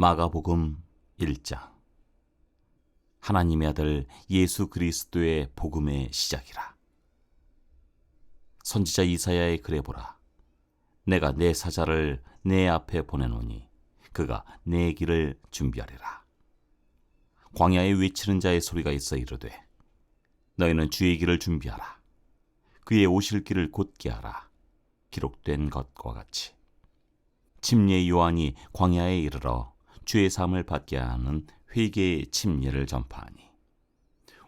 마가복음 1장. 하나님의 아들 예수 그리스도의 복음의 시작이라. 선지자 이사야의 글에 보라. 내가 내 사자를 내 앞에 보내노니 그가 내 길을 준비하리라. 광야에 외치는 자의 소리가 있어 이르되 너희는 주의 길을 준비하라. 그의 오실 길을 곧게 하라. 기록된 것과 같이. 침례 요한이 광야에 이르러 주의 사함을 받게 하는 회개의 침례를 전파하니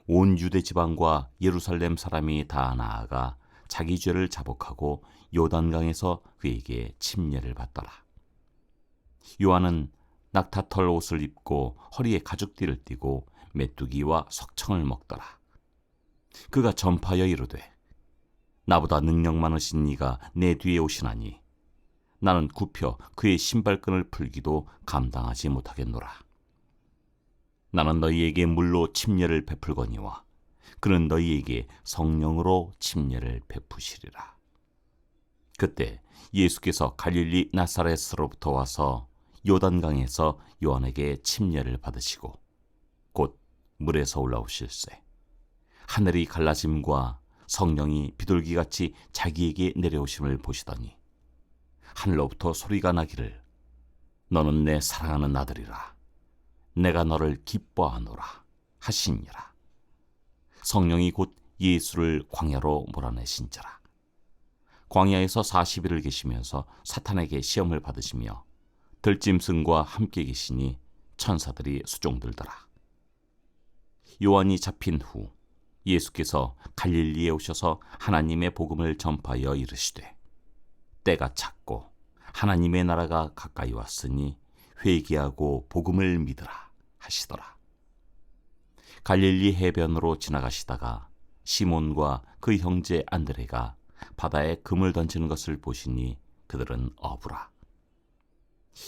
온 유대 지방과 예루살렘 사람이 다 나아가 자기 죄를 자복하고 요단강에서 그에게 침례를 받더라. 요한은 낙타털 옷을 입고 허리에 가죽띠를 띠고 메뚜기와 석청을 먹더라. 그가 전파하여 이르되 나보다 능력 많으신 이가 내 뒤에 오시나니 나는 굽혀 그의 신발끈을 풀기도 감당하지 못하겠노라. 나는 너희에게 물로 침례를 베풀거니와 그는 너희에게 성령으로 침례를 베푸시리라. 그때 예수께서 갈릴리 나사렛으로부터 와서 요단강에서 요한에게 침례를 받으시고 곧 물에서 올라오실세 하늘이 갈라짐과 성령이 비둘기같이 자기에게 내려오심을 보시더니 하늘로부터 소리가 나기를 너는 내 사랑하는 아들이라 내가 너를 기뻐하노라 하시니라. 성령이 곧 예수를 광야로 몰아내신지라. 광야에서 40일을 계시면서 사탄에게 시험을 받으시며 들짐승과 함께 계시니 천사들이 수종들더라. 요한이 잡힌 후 예수께서 갈릴리에 오셔서 하나님의 복음을 전파하여 이르시되 때가 찼고 하나님의 나라가 가까이 왔으니 회개하고 복음을 믿으라 하시더라. 갈릴리 해변으로 지나가시다가 시몬과 그 형제 안드레가 바다에 금을 던지는 것을 보시니 그들은 어부라.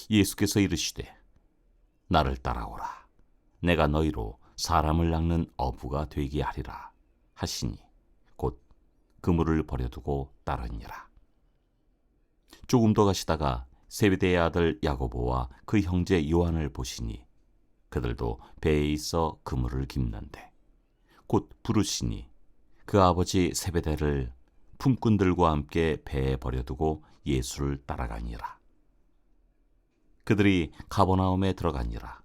예수께서 이르시되 나를 따라오라. 내가 너희로 사람을 낚는 어부가 되게 하리라 하시니 곧 그물을 버려두고 따르니라. 조금 더 가시다가 세베대의 아들 야고보와 그 형제 요한을 보시니 그들도 배에 있어 그물을 깁는데 곧 부르시니 그 아버지 세베대를 품꾼들과 함께 배에 버려두고 예수를 따라가니라. 그들이 가버나움에 들어가니라.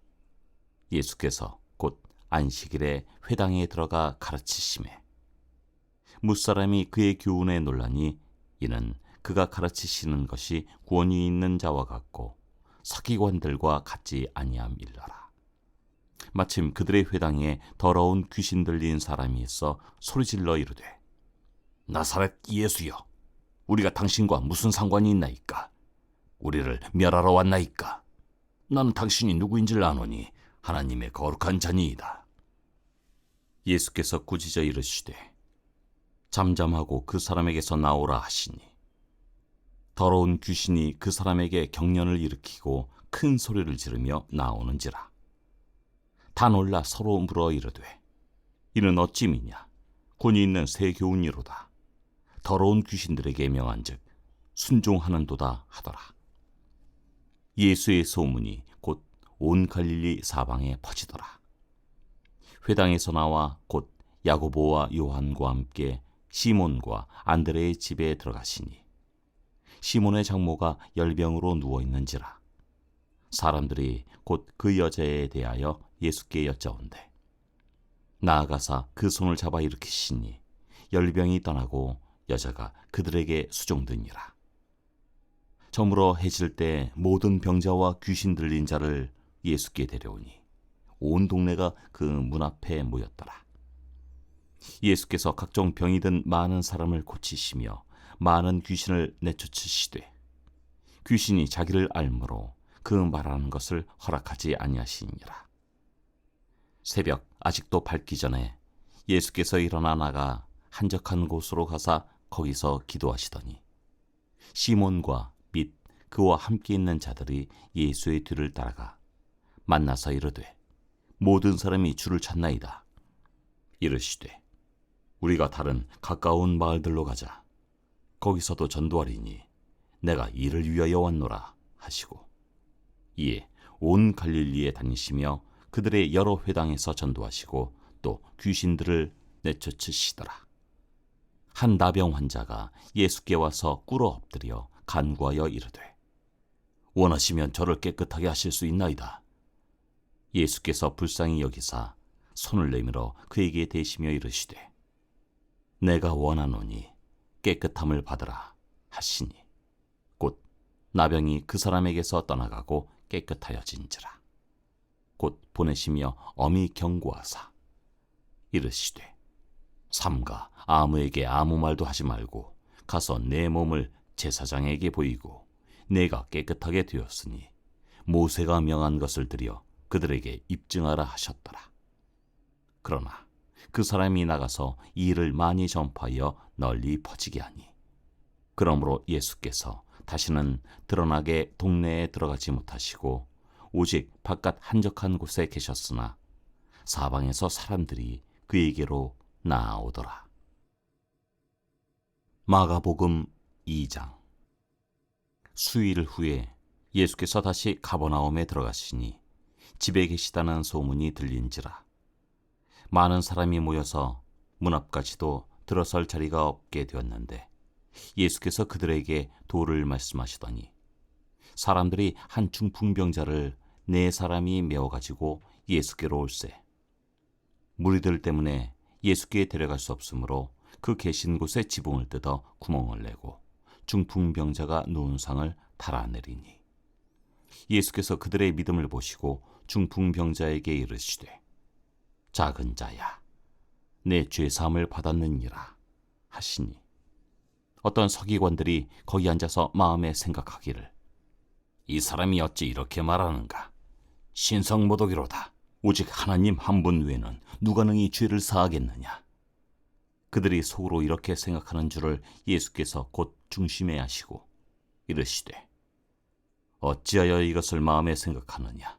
예수께서 곧 안식일에 회당에 들어가 가르치시매 무사람이 그의 교훈에 놀라니 이는 그가 가르치시는 것이 권위 있는 자와 같고 서기관들과 같지 아니함일러라. 마침 그들의 회당에 더러운 귀신 들린 사람이 있어 소리질러 이르되 나사렛 예수여 우리가 당신과 무슨 상관이 있나이까? 우리를 멸하러 왔나이까? 나는 당신이 누구인지를 아노니 하나님의 거룩한 자니이다. 예수께서 꾸짖어 이르시되 잠잠하고 그 사람에게서 나오라 하시니 더러운 귀신이 그 사람에게 경련을 일으키고 큰 소리를 지르며 나오는지라. 다 놀라 서로 물어 이르되 이는 어찌미냐? 권위 있는 새 교훈이로다. 더러운 귀신들에게 명한즉 순종하는도다 하더라. 예수의 소문이 곧 온 갈릴리 사방에 퍼지더라. 회당에서 나와 곧 야고보와 요한과 함께 시몬과 안드레의 집에 들어가시니 시몬의 장모가 열병으로 누워있는지라. 사람들이 곧 그 여자에 대하여 예수께 여짜온대 나아가사 그 손을 잡아 일으키시니 열병이 떠나고 여자가 그들에게 수종드니라. 저물어 해질 때 모든 병자와 귀신 들린 자를 예수께 데려오니 온 동네가 그 문 앞에 모였더라. 예수께서 각종 병이 든 많은 사람을 고치시며 많은 귀신을 내쫓으시되 귀신이 자기를 알므로 그 말하는 것을 허락하지 아니하시니라. 새벽 아직도 밝기 전에 예수께서 일어나 나가 한적한 곳으로 가사 거기서 기도하시더니 시몬과 및 그와 함께 있는 자들이 예수의 뒤를 따라가 만나서 이르되 모든 사람이 주를 찾나이다. 이르시되 우리가 다른 가까운 마을들로 가자. 거기서도 전도하리니 내가 이를 위하여 왔노라 하시고 이에 온 갈릴리에 다니시며 그들의 여러 회당에서 전도하시고 또 귀신들을 내쫓으시더라. 한 나병 환자가 예수께 와서 꿇어 엎드려 간구하여 이르되 원하시면 저를 깨끗하게 하실 수 있나이다. 예수께서 불쌍히 여기사 손을 내밀어 그에게 대시며 이르시되 내가 원하노니 깨끗함을 받으라 하시니 곧 나병이 그 사람에게서 떠나가고 깨끗하여진지라. 곧 보내시며 엄히 경고하사 이르시되 삼가 아무에게 아무 말도 하지 말고 가서 내 몸을 제사장에게 보이고 내가 깨끗하게 되었으니 모세가 명한 것을 드려 그들에게 입증하라 하셨더라. 그러나 그 사람이 나가서 이 일을 많이 전파하여 널리 퍼지게 하니 그러므로 예수께서 다시는 드러나게 동네에 들어가지 못하시고 오직 바깥 한적한 곳에 계셨으나 사방에서 사람들이 그에게로 나아오더라. 마가복음 2장. 수일 후에 예수께서 다시 가버나움에 들어가시니 집에 계시다는 소문이 들린지라. 많은 사람이 모여서 문 앞까지도 들어설 자리가 없게 되었는데 예수께서 그들에게 도를 말씀하시더니 사람들이 한 중풍병자를 4사람이 메어가지고 예수께로 올세. 무리들 때문에 예수께 데려갈 수 없으므로 그 계신 곳에 지붕을 뜯어 구멍을 내고 중풍병자가 누운 상을 달아내리니 예수께서 그들의 믿음을 보시고 중풍병자에게 이르시되 작은 자야 내 죄사함을 받았느니라 하시니 어떤 서기관들이 거기 앉아서 마음에 생각하기를 이 사람이 어찌 이렇게 말하는가? 신성모독이로다. 오직 하나님 한 분 외에는 누가 능히 죄를 사하겠느냐? 그들이 속으로 이렇게 생각하는 줄을 예수께서 곧 중심에 하시고 이르시되 어찌하여 이것을 마음에 생각하느냐?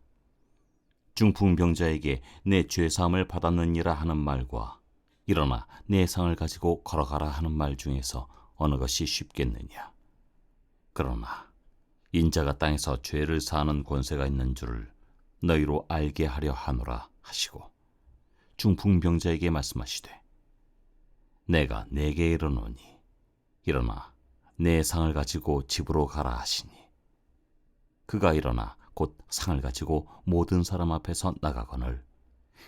중풍병자에게 내 죄사함을 받았느니라 하는 말과 일어나 내 상을 가지고 걸어가라 하는 말 중에서 어느 것이 쉽겠느냐? 그러나 인자가 땅에서 죄를 사하는 권세가 있는 줄을 너희로 알게 하려 하노라 하시고 중풍병자에게 말씀하시되 내가 네게 이르노니 일어나 내 상을 가지고 집으로 가라 하시니 그가 일어나 곧 상을 가지고 모든 사람 앞에서 나가거늘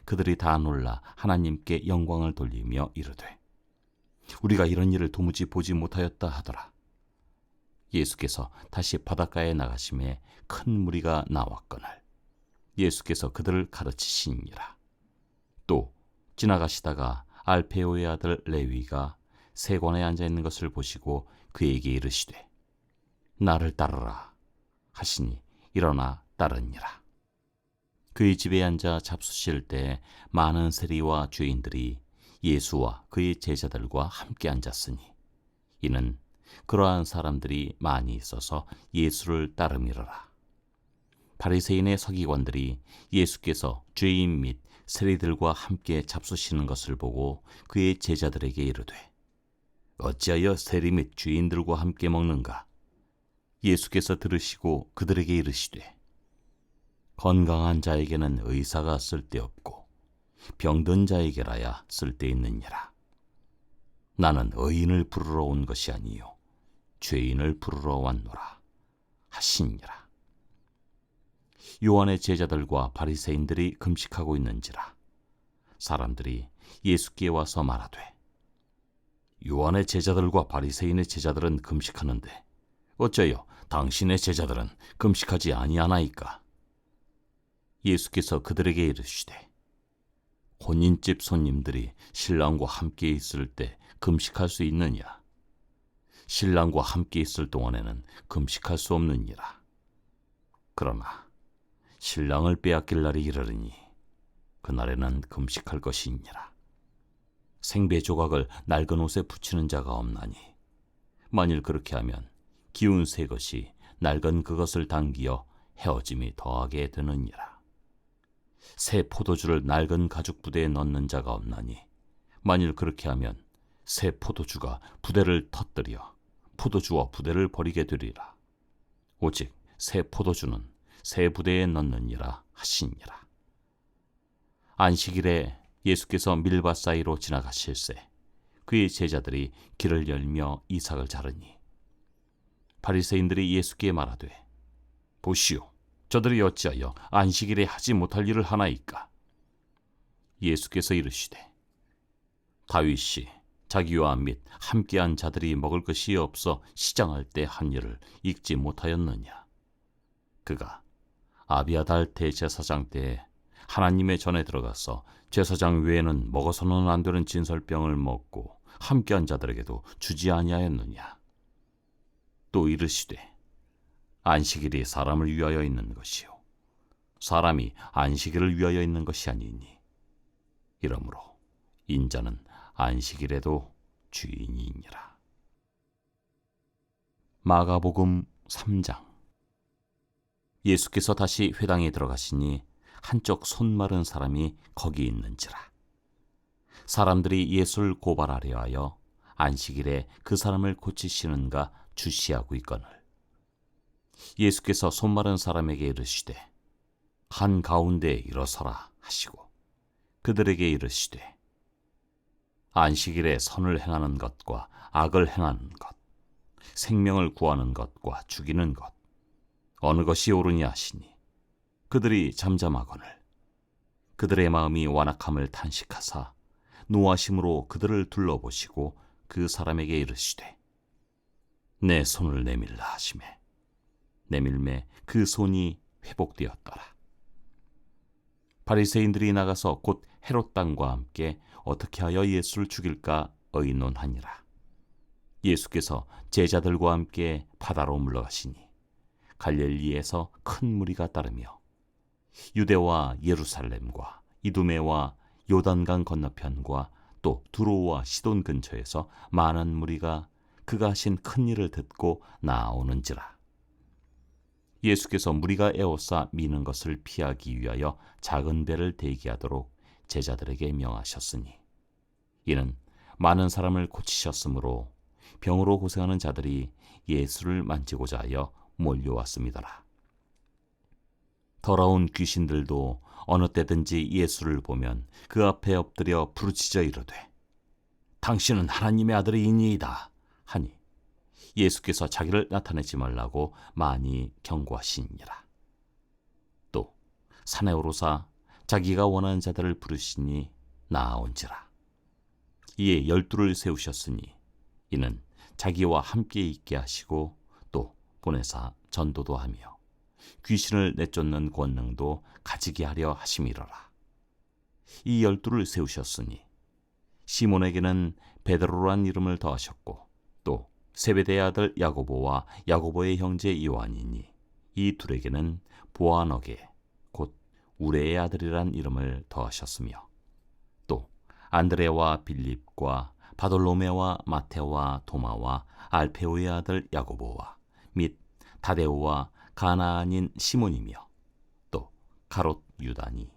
그들이 다 놀라 하나님께 영광을 돌리며 이르되 우리가 이런 일을 도무지 보지 못하였다 하더라. 예수께서 다시 바닷가에 나가심에 큰 무리가 나왔거늘 예수께서 그들을 가르치시니라. 또 지나가시다가 알페오의 아들 레위가 세관에 앉아있는 것을 보시고 그에게 이르시되 나를 따르라 하시니 일어나 따르니라. 그의 집에 앉아 잡수실 때 많은 세리와 죄인들이 예수와 그의 제자들과 함께 앉았으니 이는 그러한 사람들이 많이 있어서 예수를 따름이러라. 바리새인의 서기관들이 예수께서 죄인 및 세리들과 함께 잡수시는 것을 보고 그의 제자들에게 이르되 어찌하여 세리 및 죄인들과 함께 먹는가? 예수께서 들으시고 그들에게 이르시되 건강한 자에게는 의사가 쓸데없고 병든 자에게라야 쓸데있느니라. 나는 의인을 부르러 온 것이 아니요 죄인을 부르러 왔노라 하시니라. 요한의 제자들과 바리새인들이 금식하고 있는지라 사람들이 예수께 와서 말하되 요한의 제자들과 바리새인의 제자들은 금식하는데 어째요 당신의 제자들은 금식하지 아니하나이까? 예수께서 그들에게 이르시되 혼인집 손님들이 신랑과 함께 있을 때 금식할 수 있느냐? 신랑과 함께 있을 동안에는 금식할 수 없느니라. 그러나 신랑을 빼앗길 날이 이르리니 그날에는 금식할 것이니라. 생배 조각을 낡은 옷에 붙이는 자가 없나니 만일 그렇게 하면 기운 새 것이 낡은 그것을 당기어 헤어짐이 더하게 되느니라. 새 포도주를 낡은 가죽 부대에 넣는 자가 없나니 만일 그렇게 하면 새 포도주가 부대를 터뜨려 포도주와 부대를 버리게 되리라. 오직 새 포도주는 새 부대에 넣느니라 하시니라. 안식일에 예수께서 밀밭 사이로 지나가실새 그의 제자들이 길을 열며 이삭을 자르니 바리새인들이 예수께 말하되 보시오, 저들이 어찌하여 안식일에 하지 못할 일을 하나이까? 예수께서 이르시되 다윗이 자기와 및 함께한 자들이 먹을 것이 없어 시장할 때 한 일을 읽지 못하였느냐? 그가 아비아달 대제사장 때에 하나님의 전에 들어가서 제사장 외에는 먹어서는 안 되는 진설병을 먹고 함께한 자들에게도 주지 아니하였느냐? 또 이르시되 안식일이 사람을 위하여 있는 것이요 사람이 안식일을 위하여 있는 것이 아니니 이러므로 인자는 안식일에도 주인이니라. 마가복음 3장. 예수께서 다시 회당에 들어가시니 한쪽 손 마른 사람이 거기 있는지라. 사람들이 예수를 고발하려 하여 안식일에 그 사람을 고치시는가 주시하고 있거늘 예수께서 손 마른 사람에게 이르시되 한 가운데 일어서라 하시고 그들에게 이르시되 안식일에 선을 행하는 것과 악을 행하는 것, 생명을 구하는 것과 죽이는 것 어느 것이 옳으냐 하시니 그들이 잠잠하거늘 그들의 마음이 완악함을 탄식하사 노하심으로 그들을 둘러보시고 그 사람에게 이르시되 내 손을 내밀라 하시매 내밀매 그 손이 회복되었더라. 바리새인들이 나가서 곧 헤롯 당과 함께 어떻게 하여 예수를 죽일까 의논하니라. 예수께서 제자들과 함께 바다로 물러가시니 갈릴리에서 큰 무리가 따르며 유대와 예루살렘과 이두메와 요단강 건너편과 또 두로와 시돈 근처에서 많은 무리가 그가 하신 큰 일을 듣고 나아오는지라. 예수께서 무리가 에워싸 미는 것을 피하기 위하여 작은 배를 대기하도록 제자들에게 명하셨으니 이는 많은 사람을 고치셨으므로 병으로 고생하는 자들이 예수를 만지고자 하여 몰려왔음이더라. 더러운 귀신들도 어느 때든지 예수를 보면 그 앞에 엎드려 부르짖어 이르되 당신은 하나님의 아들이니이다 하니 예수께서 자기를 나타내지 말라고 많이 경고하시니라. 또 산에 오르사 자기가 원하는 자들을 부르시니 나아온지라. 이에 12를 세우셨으니 이는 자기와 함께 있게 하시고 또 보내사 전도도 하며 귀신을 내쫓는 권능도 가지게 하려 하심이로라. 이 12를 세우셨으니 시몬에게는 베드로란 이름을 더하셨고 또 세베대의 아들 야고보와 야고보의 형제 요한이니 이 둘에게는 보아너게 곧 우레의 아들이란 이름을 더하셨으며 또 안드레와 빌립과 바돌로메와 마테와 도마와 알페오의 아들 야고보와 및 다데오와 가나안인 시몬이며 또 가롯 유다니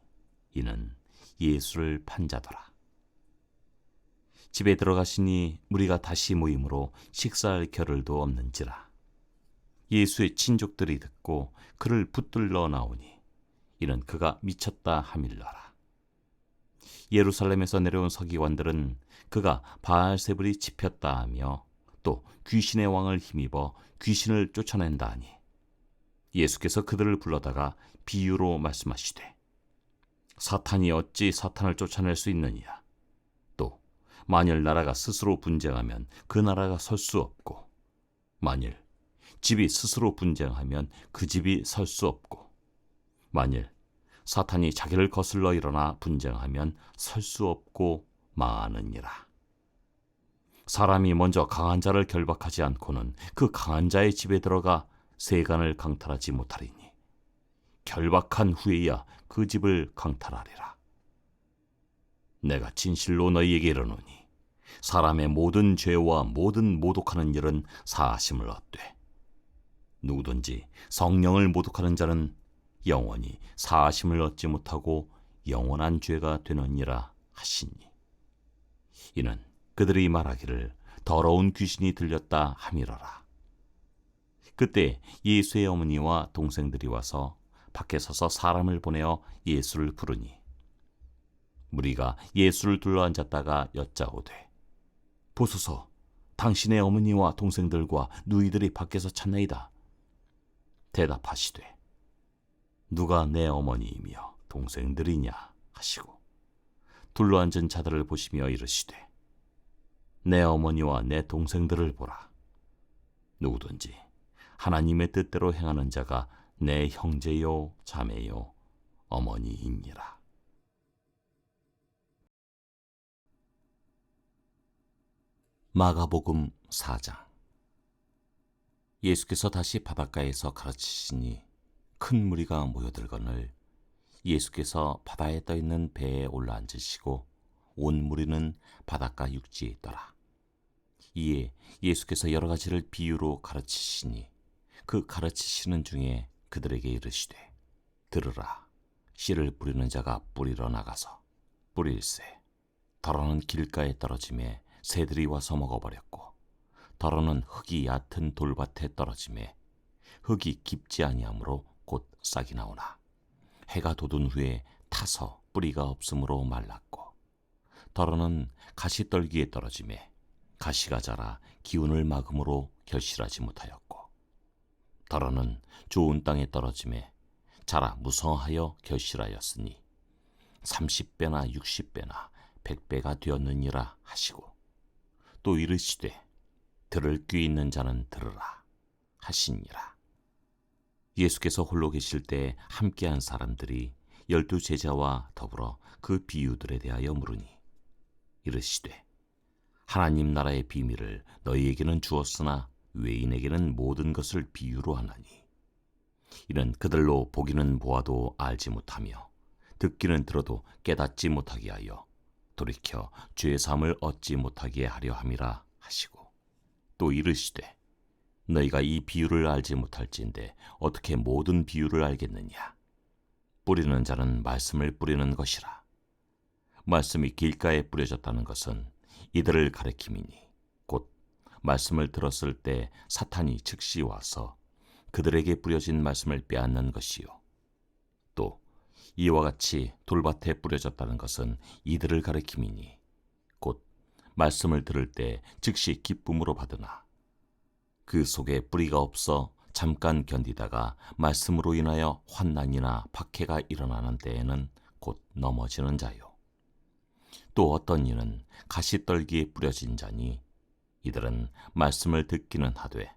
이는 예수를 판 자더라. 집에 들어가시니 무리가 다시 모임으로 식사할 겨를도 없는지라. 예수의 친족들이 듣고 그를 붙들러 나오니 이는 그가 미쳤다 하밀러라. 예루살렘에서 내려온 서기관들은 그가 바알세불이 집혔다 하며 또 귀신의 왕을 힘입어 귀신을 쫓아낸다 하니 예수께서 그들을 불러다가 비유로 말씀하시되 사탄이 어찌 사탄을 쫓아낼 수 있느냐. 또 만일 나라가 스스로 분쟁하면 그 나라가 설 수 없고 만일 집이 스스로 분쟁하면 그 집이 설 수 없고 만일 사탄이 자기를 거슬러 일어나 분쟁하면 설 수 없고 망하느니라. 사람이 먼저 강한 자를 결박하지 않고는 그 강한 자의 집에 들어가 세간을 강탈하지 못하리니 결박한 후에야 그 집을 강탈하리라. 내가 진실로 너희에게 이르노니 사람의 모든 죄와 모든 모독하는 일은 사하심을 얻되 누구든지 성령을 모독하는 자는 영원히 사하심을 얻지 못하고 영원한 죄가 되느니라 하시니 이는 그들이 말하기를 더러운 귀신이 들렸다 함이러라. 그때 예수의 어머니와 동생들이 와서 밖에 서서 사람을 보내어 예수를 부르니 무리가 예수를 둘러앉았다가 여짜오되 보소서, 당신의 어머니와 동생들과 누이들이 밖에서 찾나이다. 대답하시되 누가 내 어머니이며 동생들이냐 하시고 둘러앉은 자들을 보시며 이르시되 내 어머니와 내 동생들을 보라. 누구든지 하나님의 뜻대로 행하는 자가 내 형제요 자매요 어머니이니라. 마가복음 4장. 예수께서 다시 바닷가에서 가르치시니 큰 무리가 모여들거늘 예수께서 바다에 떠있는 배에 올라앉으시고 온 무리는 바닷가 육지에 있더라. 이에 예수께서 여러 가지를 비유로 가르치시니 그 가르치시는 중에 그들에게 이르시되 들으라. 씨를 뿌리는 자가 뿌리러 나가서 뿌릴새 더러는 길가에 떨어짐에 새들이 와서 먹어버렸고 더러는 흙이 얕은 돌밭에 떨어짐에 흙이 깊지 아니하므로 곧 싹이 나오나 해가 돋은 후에 타서 뿌리가 없으므로 말랐고 더러는 가시떨기에 떨어짐에 가시가 자라 기운을 막음으로 결실하지 못하였고 더러는 좋은 땅에 떨어짐에 자라 무성하여 결실하였으니 30배나 60배나 100배가 되었느니라 하시고 또 이르시되 들을 귀 있는 자는 들으라 하시니라. 예수께서 홀로 계실 때 함께한 사람들이 12 제자와 더불어 그 비유들에 대하여 물으니 이르시되 하나님 나라의 비밀을 너희에게는 주었으나 외인에게는 모든 것을 비유로 하나니 이는 그들로 보기는 보아도 알지 못하며 듣기는 들어도 깨닫지 못하게 하여 돌이켜 죄사함을 얻지 못하게 하려 함이라 하시고 또 이르시되 너희가 이 비유를 알지 못할진대 어떻게 모든 비유를 알겠느냐. 뿌리는 자는 말씀을 뿌리는 것이라. 말씀이 길가에 뿌려졌다는 것은 이들을 가리킴이니 곧 말씀을 들었을 때 사탄이 즉시 와서 그들에게 뿌려진 말씀을 빼앗는 것이요 또 이와 같이 돌밭에 뿌려졌다는 것은 이들을 가리킴이니 곧 말씀을 들을 때 즉시 기쁨으로 받으나 그 속에 뿌리가 없어 잠깐 견디다가 말씀으로 인하여 환난이나 박해가 일어나는 때에는 곧 넘어지는 자요 또 어떤 이는 가시떨기에 뿌려진 자니 이들은 말씀을 듣기는 하되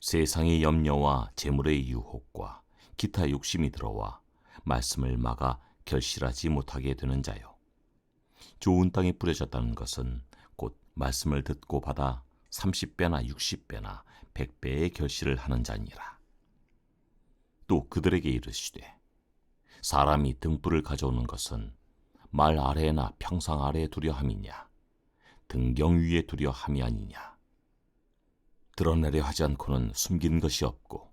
세상의 염려와 재물의 유혹과 기타 욕심이 들어와 말씀을 막아 결실하지 못하게 되는 자요 좋은 땅에 뿌려졌다는 것은 곧 말씀을 듣고 받아 30배나 60배나 100배의 결실을 하는 자니라. 또 그들에게 이르시되 사람이 등불을 가져오는 것은 말 아래나 평상 아래에 두려 함이냐 등경 위에 두려 함이 아니냐. 드러내려 하지 않고는 숨긴 것이 없고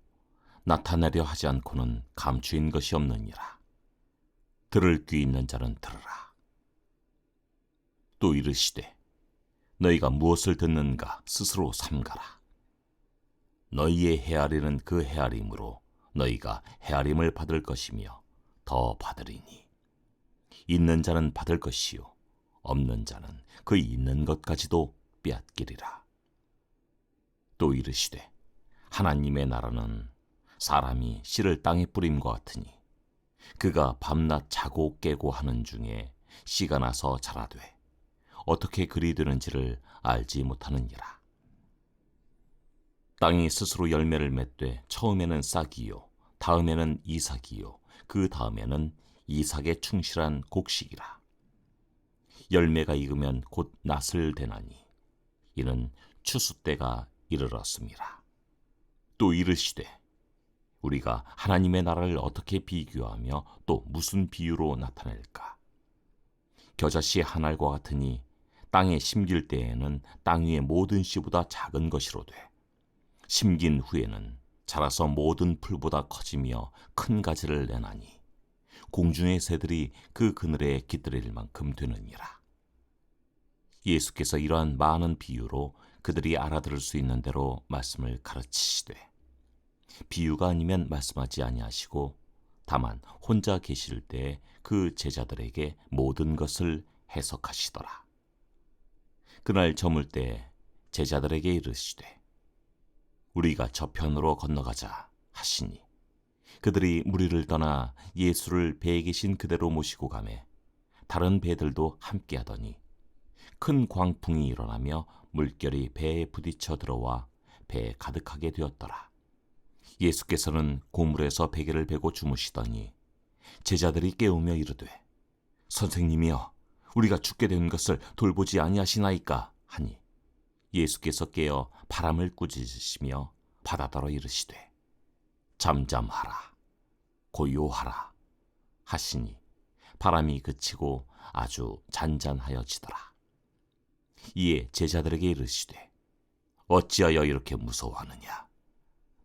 나타내려 하지 않고는 감추인 것이 없느니라. 들을 귀 있는 자는 들으라. 또 이르시되 너희가 무엇을 듣는가 스스로 삼가라. 너희의 헤아리는 그 헤아림으로 너희가 헤아림을 받을 것이며 더 받으리니 있는 자는 받을 것이요 없는 자는 그 있는 것까지도 빼앗기리라. 또 이르시되 하나님의 나라는 사람이 씨를 땅에 뿌림과 같으니 그가 밤낮 자고 깨고 하는 중에 씨가 나서 자라되 어떻게 그리 되는지를 알지 못하느니라. 땅이 스스로 열매를 맺되 처음에는 싹이요 다음에는 이삭이요 그 다음에는 이삭에 충실한 곡식이라. 열매가 익으면 곧 낫을 대나니 이는 추수 때가 이르렀음이라. 또 이르시되 우리가 하나님의 나라를 어떻게 비교하며 또 무슨 비유로 나타낼까. 겨자씨 한 알과 같으니 땅에 심길 때에는 땅 위의 모든 씨보다 작은 것이로되 심긴 후에는 자라서 모든 풀보다 커지며 큰 가지를 내나니 공중의 새들이 그 그늘에 깃들일 만큼 되느니라. 예수께서 이러한 많은 비유로 그들이 알아들을 수 있는 대로 말씀을 가르치시되 비유가 아니면 말씀하지 아니하시고 다만 혼자 계실 때 그 제자들에게 모든 것을 해석하시더라. 그날 저물 때 제자들에게 이르시되 우리가 저편으로 건너가자 하시니 그들이 무리를 떠나 예수를 배에 계신 그대로 모시고 가매 다른 배들도 함께하더니 큰 광풍이 일어나며 물결이 배에 부딪혀 들어와 배에 가득하게 되었더라. 예수께서는 고물에서 베개를 베고 주무시더니 제자들이 깨우며 이르되 선생님이여 우리가 죽게 된 것을 돌보지 아니하시나이까 하니 예수께서 깨어 바람을 꾸짖으시며 바다더러 이르시되 잠잠하라 고요하라 하시니 바람이 그치고 아주 잔잔하여지더라. 이에 제자들에게 이르시되 어찌하여 이렇게 무서워하느냐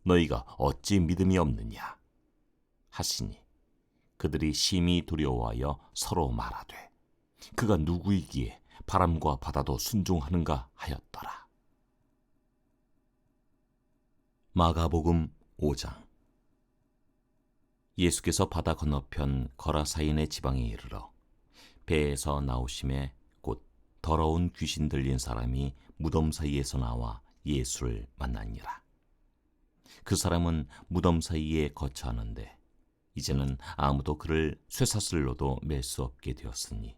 너희가 어찌 믿음이 없느냐 하시니 그들이 심히 두려워하여 서로 말하되 그가 누구이기에 바람과 바다도 순종하는가 하였더라. 마가복음 5장. 예수께서 바다 건너편 거라사인의 지방에 이르러 배에서 나오심에 곧 더러운 귀신 들린 사람이 무덤 사이에서 나와 예수를 만나니라. 그 사람은 무덤 사이에 거처하는데 이제는 아무도 그를 쇠사슬로도 맬 수 없게 되었으니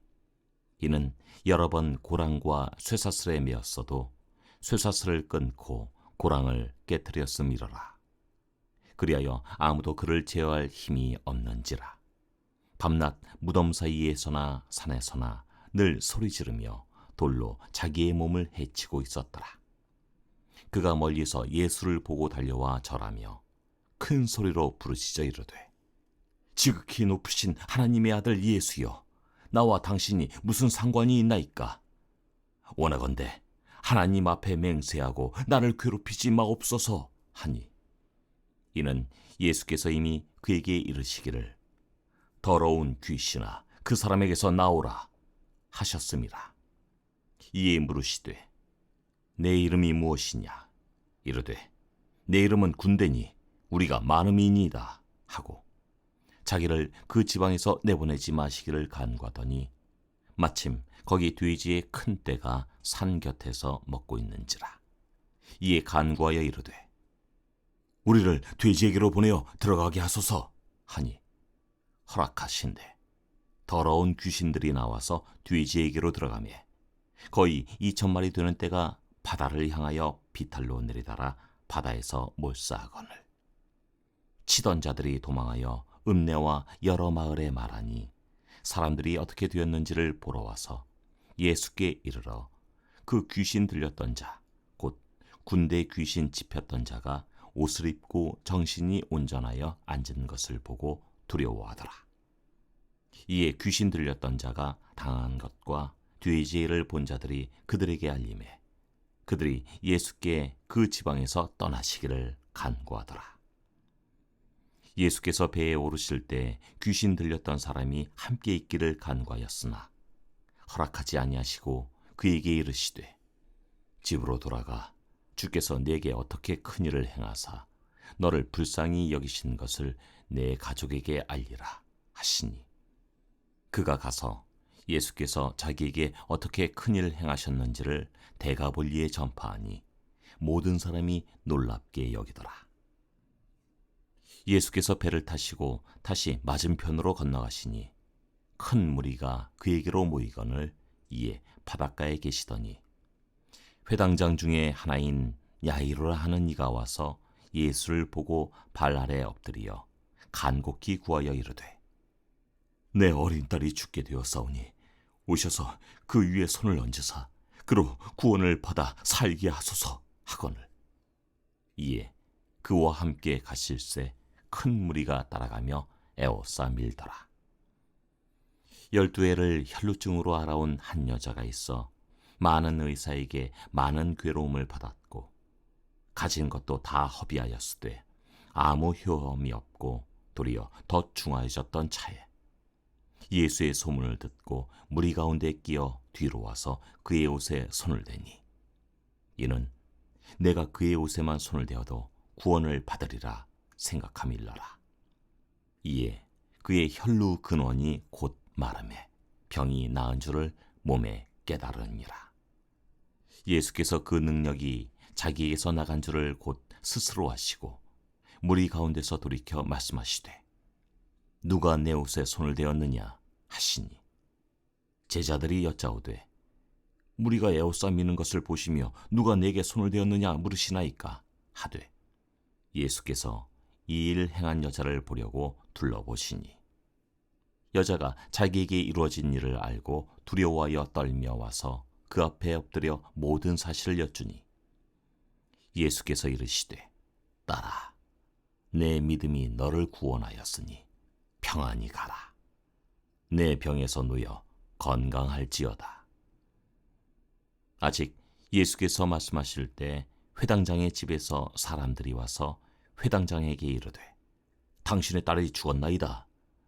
이는 여러 번 고랑과 쇠사슬에 매었어도 쇠사슬을 끊고 고랑을 깨뜨렸음이러라. 그리하여 아무도 그를 제어할 힘이 없는지라. 밤낮 무덤 사이에서나 산에서나 늘 소리 지르며 돌로 자기의 몸을 해치고 있었더라. 그가 멀리서 예수를 보고 달려와 절하며 큰 소리로 부르짖어 이르되 지극히 높으신 하나님의 아들 예수여 나와 당신이 무슨 상관이 있나이까. 원하건대 하나님 앞에 맹세하고 나를 괴롭히지 마옵소서 하니 이는 예수께서 이미 그에게 이르시기를 더러운 귀신아 그 사람에게서 나오라 하셨음이라. 이에 물으시되 내 이름이 무엇이냐 이르되 내 이름은 군대니 우리가 많음이니이다 하고 자기를 그 지방에서 내보내지 마시기를 간구하더니 마침 거기 돼지의 큰 떼가 산 곁에서 먹고 있는지라. 이에 간구하여 이르되 우리를 돼지에게로 보내어 들어가게 하소서 하니 허락하신대 더러운 귀신들이 나와서 돼지에게로 들어가매 거의 2,000마리 되는 떼가 바다를 향하여 비탈로 내리달아 바다에서 몰사하거늘 치던 자들이 도망하여 읍내와 여러 마을에 말하니 사람들이 어떻게 되었는지를 보러 와서 예수께 이르러 그 귀신 들렸던 자 곧 군대 귀신 짚혔던 자가 옷을 입고 정신이 온전하여 앉은 것을 보고 두려워하더라. 이에 귀신 들렸던 자가 당한 것과 돼지의 일을 본 자들이 그들에게 알림해 그들이 예수께 그 지방에서 떠나시기를 간구하더라. 예수께서 배에 오르실 때 귀신 들렸던 사람이 함께 있기를 간구하였으나 허락하지 아니하시고 그에게 이르시되 집으로 돌아가 주께서 내게 어떻게 큰 일을 행하사 너를 불쌍히 여기신 것을 내 가족에게 알리라 하시니 그가 가서 예수께서 자기에게 어떻게 큰 일을 행하셨는지를 대가볼리에 전파하니 모든 사람이 놀랍게 여기더라. 예수께서 배를 타시고 다시 맞은편으로 건너가시니 큰 무리가 그에게로 모이거늘 이에 바닷가에 계시더니 회당장 중에 하나인 야이로라 하는 이가 와서 예수를 보고 발 아래 엎드리어 간곡히 구하여 이르되 내 어린 딸이 죽게 되었사오니 오셔서 그 위에 손을 얹으사 그로 구원을 받아 살게 하소서 하거늘 이에 그와 함께 가실새 큰 무리가 따라가며 에워싸 밀더라. 12해를 혈루증으로 알아온 한 여자가 있어 많은 의사에게 많은 괴로움을 받았고 가진 것도 다 허비하였으되 아무 효험이 없고 도리어 더 중하여졌던 차에 예수의 소문을 듣고 무리 가운데 끼어 뒤로 와서 그의 옷에 손을 대니 이는 내가 그의 옷에만 손을 대어도 구원을 받으리라 생각함일러라. 이에 그의 혈루 근원이 곧 마름에 병이 나은 줄을 몸에 깨달으니라. 예수께서 그 능력이 자기에게서 나간 줄을 곧 스스로 아시고 무리 가운데서 돌이켜 말씀하시되 누가 내 옷에 손을 대었느냐 하시니 제자들이 여짜오되 무리가 에워싸 미는 것을 보시며 누가 내게 손을 대었느냐 물으시나이까 하되 예수께서 이 일 행한 여자를 보려고 둘러보시니 여자가 자기에게 이루어진 일을 알고 두려워하여 떨며 와서 그 앞에 엎드려 모든 사실을 여쭈니 예수께서 이르시되 딸아 내 믿음이 너를 구원하였으니 평안히 가라. 내 병에서 놓여 건강할지어다. 아직 예수께서 말씀하실 때 회당장의 집에서 사람들이 와서 회당장에게 이르되 당신의 딸이 죽었나이다.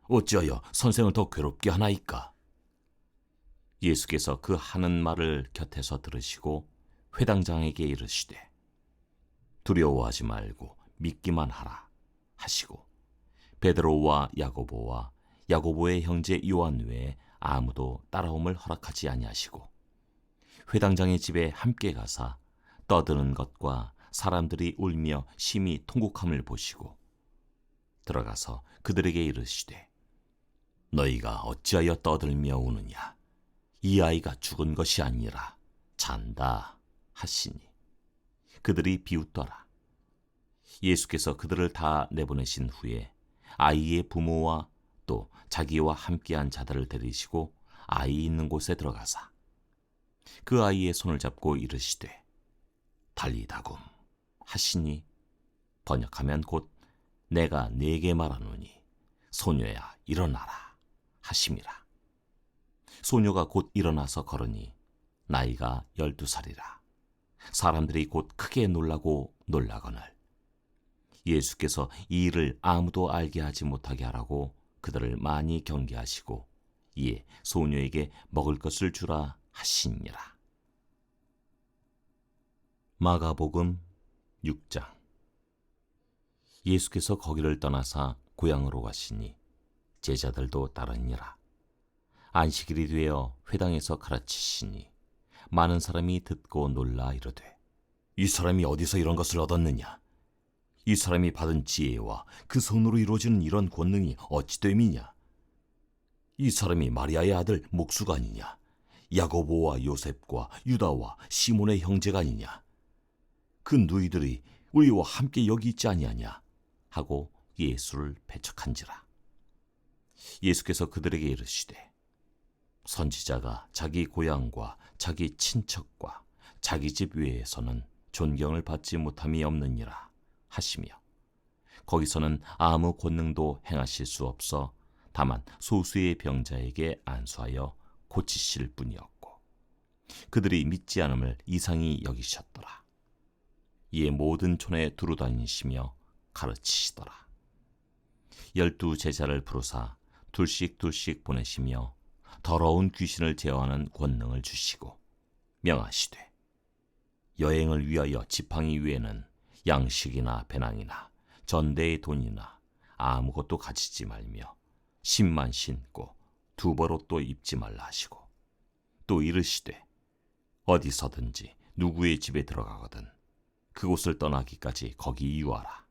어찌하여 선생을 더 괴롭게 하나이까? 예수께서 그 하는 말을 곁에서 들으시고 회당장에게 이르시되 두려워하지 말고 믿기만 하라 하시고 베드로와 야고보와 야고보의 형제 요한 외에 아무도 따라옴을 허락하지 아니하시고 회당장의 집에 함께 가사 떠드는 것과 사람들이 울며 심히 통곡함을 보시고 들어가서 그들에게 이르시되 너희가 어찌하여 떠들며 우느냐? 이 아이가 죽은 것이 아니라 잔다 하시니 그들이 비웃더라. 예수께서 그들을 다 내보내신 후에 아이의 부모와 또 자기와 함께한 자들을 데리시고 아이 있는 곳에 들어가사 그 아이의 손을 잡고 이르시되 달리다굼 하시니 번역하면 곧 내가 네게 말하노니 소녀야 일어나라 하심이라. 소녀가 곧 일어나서 걸으니 나이가 12살이라. 사람들이 곧 크게 놀라고 놀라거늘 예수께서 이 일을 아무도 알게 하지 못하게 하라고 그들을 많이 경계하시고 이에 소녀에게 먹을 것을 주라 하시니라. 마가복음 6장. 예수께서 거기를 떠나사 고향으로 가시니 제자들도 따르니라. 안식일이 되어 회당에서 가르치시니 많은 사람이 듣고 놀라 이르되 이 사람이 어디서 이런 것을 얻었느냐? 이 사람이 받은 지혜와 그 손으로 이루어지는 이런 권능이 어찌 됨이냐? 이 사람이 마리아의 아들 목수가 아니냐? 야고보와 요셉과 유다와 시몬의 형제가 아니냐? 그 누이들이 우리와 함께 여기 있지 아니하냐? 하고 예수를 배척한지라. 예수께서 그들에게 이르시되 선지자가 자기 고향과 자기 친척과 자기 집 외에서는 존경을 받지 못함이 없느니라 하시며 거기서는 아무 권능도 행하실 수 없어 다만 소수의 병자에게 안수하여 고치실 뿐이었고 그들이 믿지 않음을 이상히 여기셨더라. 이에 모든 촌에 두루 다니시며 가르치시더라. 12 제자를 부르사 둘씩 보내시며 더러운 귀신을 제어하는 권능을 주시고 명하시되 여행을 위하여 지팡이 위에는 양식이나 배낭이나 전대의 돈이나 아무것도 가지지 말며 신만 신고 두벌옷도 입지 말라 하시고 또 이르시되 어디서든지 누구의 집에 들어가거든 그곳을 떠나기까지 거기 유하라.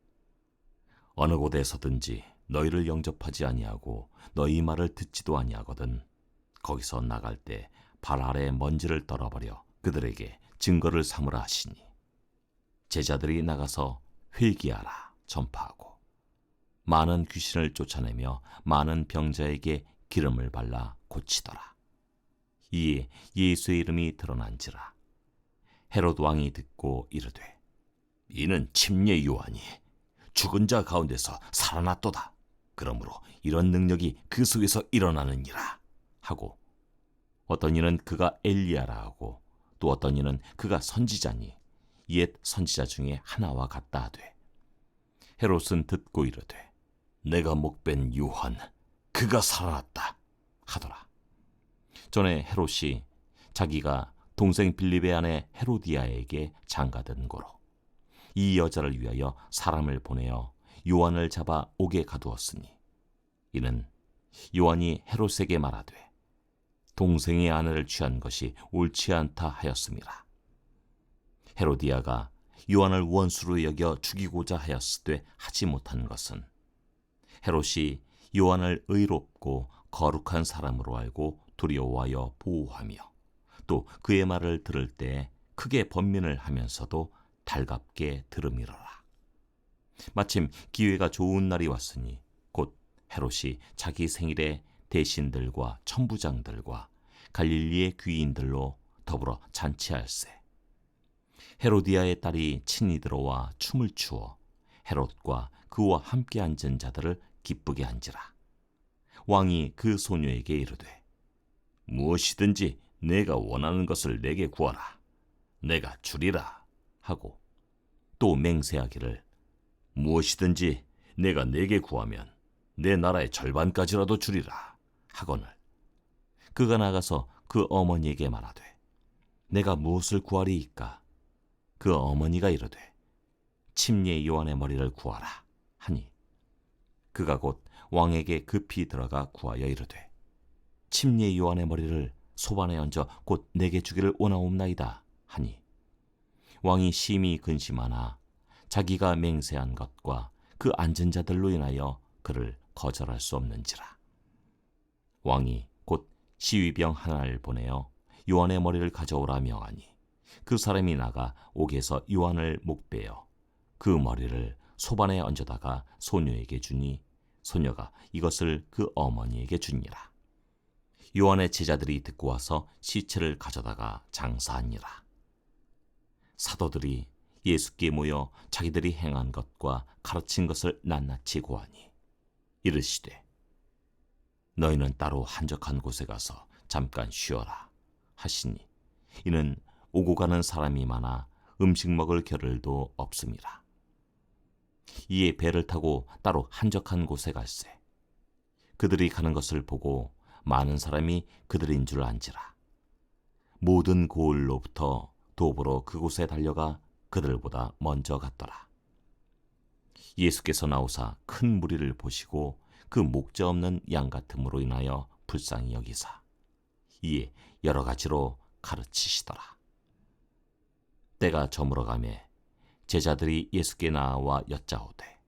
어느 곳에서든지 너희를 영접하지 아니하고 너희 말을 듣지도 아니하거든 거기서 나갈 때 발 아래 먼지를 떨어버려 그들에게 증거를 삼으라 하시니 제자들이 나가서 회개하라 전파하고 많은 귀신을 쫓아내며 많은 병자에게 기름을 발라 고치더라. 이에 예수의 이름이 드러난지라. 헤롯 왕이 듣고 이르되 이는 침례 요한이 죽은 자 가운데서 살아났도다. 그러므로 이런 능력이 그 속에서 일어나느니라 하고 어떤 이는 그가 엘리야라 하고 또 어떤 이는 그가 선지자니 옛 선지자 중에 하나와 같다 하되 헤롯은 듣고 이르되 내가 목벤 요한 그가 살아났다 하더라. 전에 헤롯이 자기가 동생 빌립의 아내 헤로디아에게 장가든 고로 이 여자를 위하여 사람을 보내어 요한을 잡아 옥에 가두었으니 이는 요한이 헤롯에게 말하되 동생의 아내를 취한 것이 옳지 않다 하였음이라. 헤로디아가 요한을 원수로 여겨 죽이고자 하였으되 하지 못한 것은 헤롯이 요한을 의롭고 거룩한 사람으로 알고 두려워하여 보호하며 또 그의 말을 들을 때 크게 번민을 하면서도 달갑게 들음이러라. 마침 기회가 좋은 날이 왔으니 곧 헤롯이 자기 생일에 대신들과 천부장들과 갈릴리의 귀인들로 더불어 잔치할세. 헤로디아의 딸이 친히 들어와 춤을 추어 헤롯과 그와 함께 앉은 자들을 기쁘게 한지라. 왕이 그 소녀에게 이르되 무엇이든지 내가 원하는 것을 내게 구하라. 내가 주리라 하고 또 맹세하기를 무엇이든지 내가 내게 구하면 내 나라의 절반까지라도 주리라 하거늘 그가 나가서 그 어머니에게 말하되 내가 무엇을 구하리이까? 그 어머니가 이르되 침례 요한의 머리를 구하라 하니 그가 곧 왕에게 급히 들어가 구하여 이르되 침례 요한의 머리를 소반에 얹어 곧 내게 주기를 원하옵나이다 하니 왕이 심히 근심하나 자기가 맹세한 것과 그 앉은 자들로 인하여 그를 거절할 수 없는지라. 왕이 곧 시위병 하나를 보내어 요한의 머리를 가져오라 명하니 그 사람이 나가 옥에서 요한을 목베어 그 머리를 소반에 얹어다가 소녀에게 주니 소녀가 이것을 그 어머니에게 주니라. 요한의 제자들이 듣고 와서 시체를 가져다가 장사하니라. 사도들이 예수께 모여 자기들이 행한 것과 가르친 것을 낱낱이 고하니 이르시되 너희는 따로 한적한 곳에 가서 잠깐 쉬어라 하시니 이는 오고 가는 사람이 많아 음식 먹을 겨를도 없음이라. 이에 배를 타고 따로 한적한 곳에 갈새 그들이 가는 것을 보고 많은 사람이 그들인 줄 안지라. 모든 고을로부터 도보로 그곳에 달려가 그들보다 먼저 갔더라. 예수께서 나오사 큰 무리를 보시고 그 목자 없는 양 같음으로 인하여 불쌍히 여기사 이에 여러 가지로 가르치시더라. 때가 저물어가매 제자들이 예수께 나와 여짜오되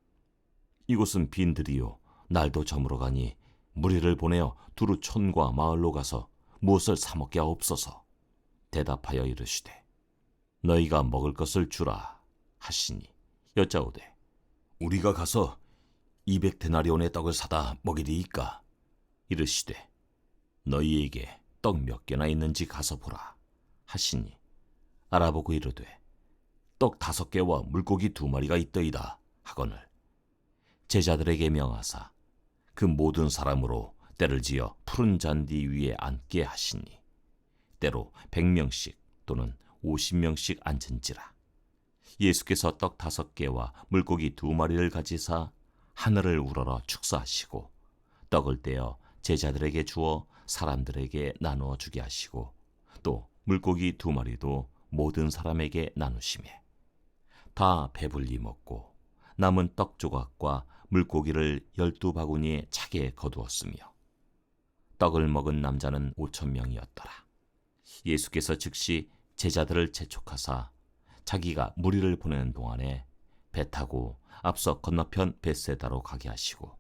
이곳은 빈들이요 날도 저물어가니 무리를 보내어 두루 촌과 마을로 가서 무엇을 사 먹게 하옵소서. 대답하여 이르시되 너희가 먹을 것을 주라 하시니 여짜오되 우리가 가서 200데나리온의 떡을 사다 먹이리이까? 이르시되 너희에게 떡 몇 개나 있는지 가서 보라 하시니 알아보고 이르되 떡 5개와 물고기 2마리가 있더이다 하거늘 제자들에게 명하사 그 모든 사람으로 때를 지어 푸른 잔디 위에 앉게 하시니 때로 100명씩 또는 50명씩 앉은지라. 예수께서 떡 5개와 물고기 2마리를 가지사 하늘을 우러러 축사하시고 떡을 떼어 제자들에게 주어 사람들에게 나누어 주게 하시고 또 물고기 2마리도 모든 사람에게 나누시매 다 배불리 먹고 남은 떡 조각과 물고기를 12바구니에 차게 거두었으며 떡을 먹은 남자는 5,000명이었더라. 예수께서 즉시 제자들을 재촉하사 자기가 무리를 보내는 동안에 배 타고 앞서 건너편 벳세다로 가게 하시고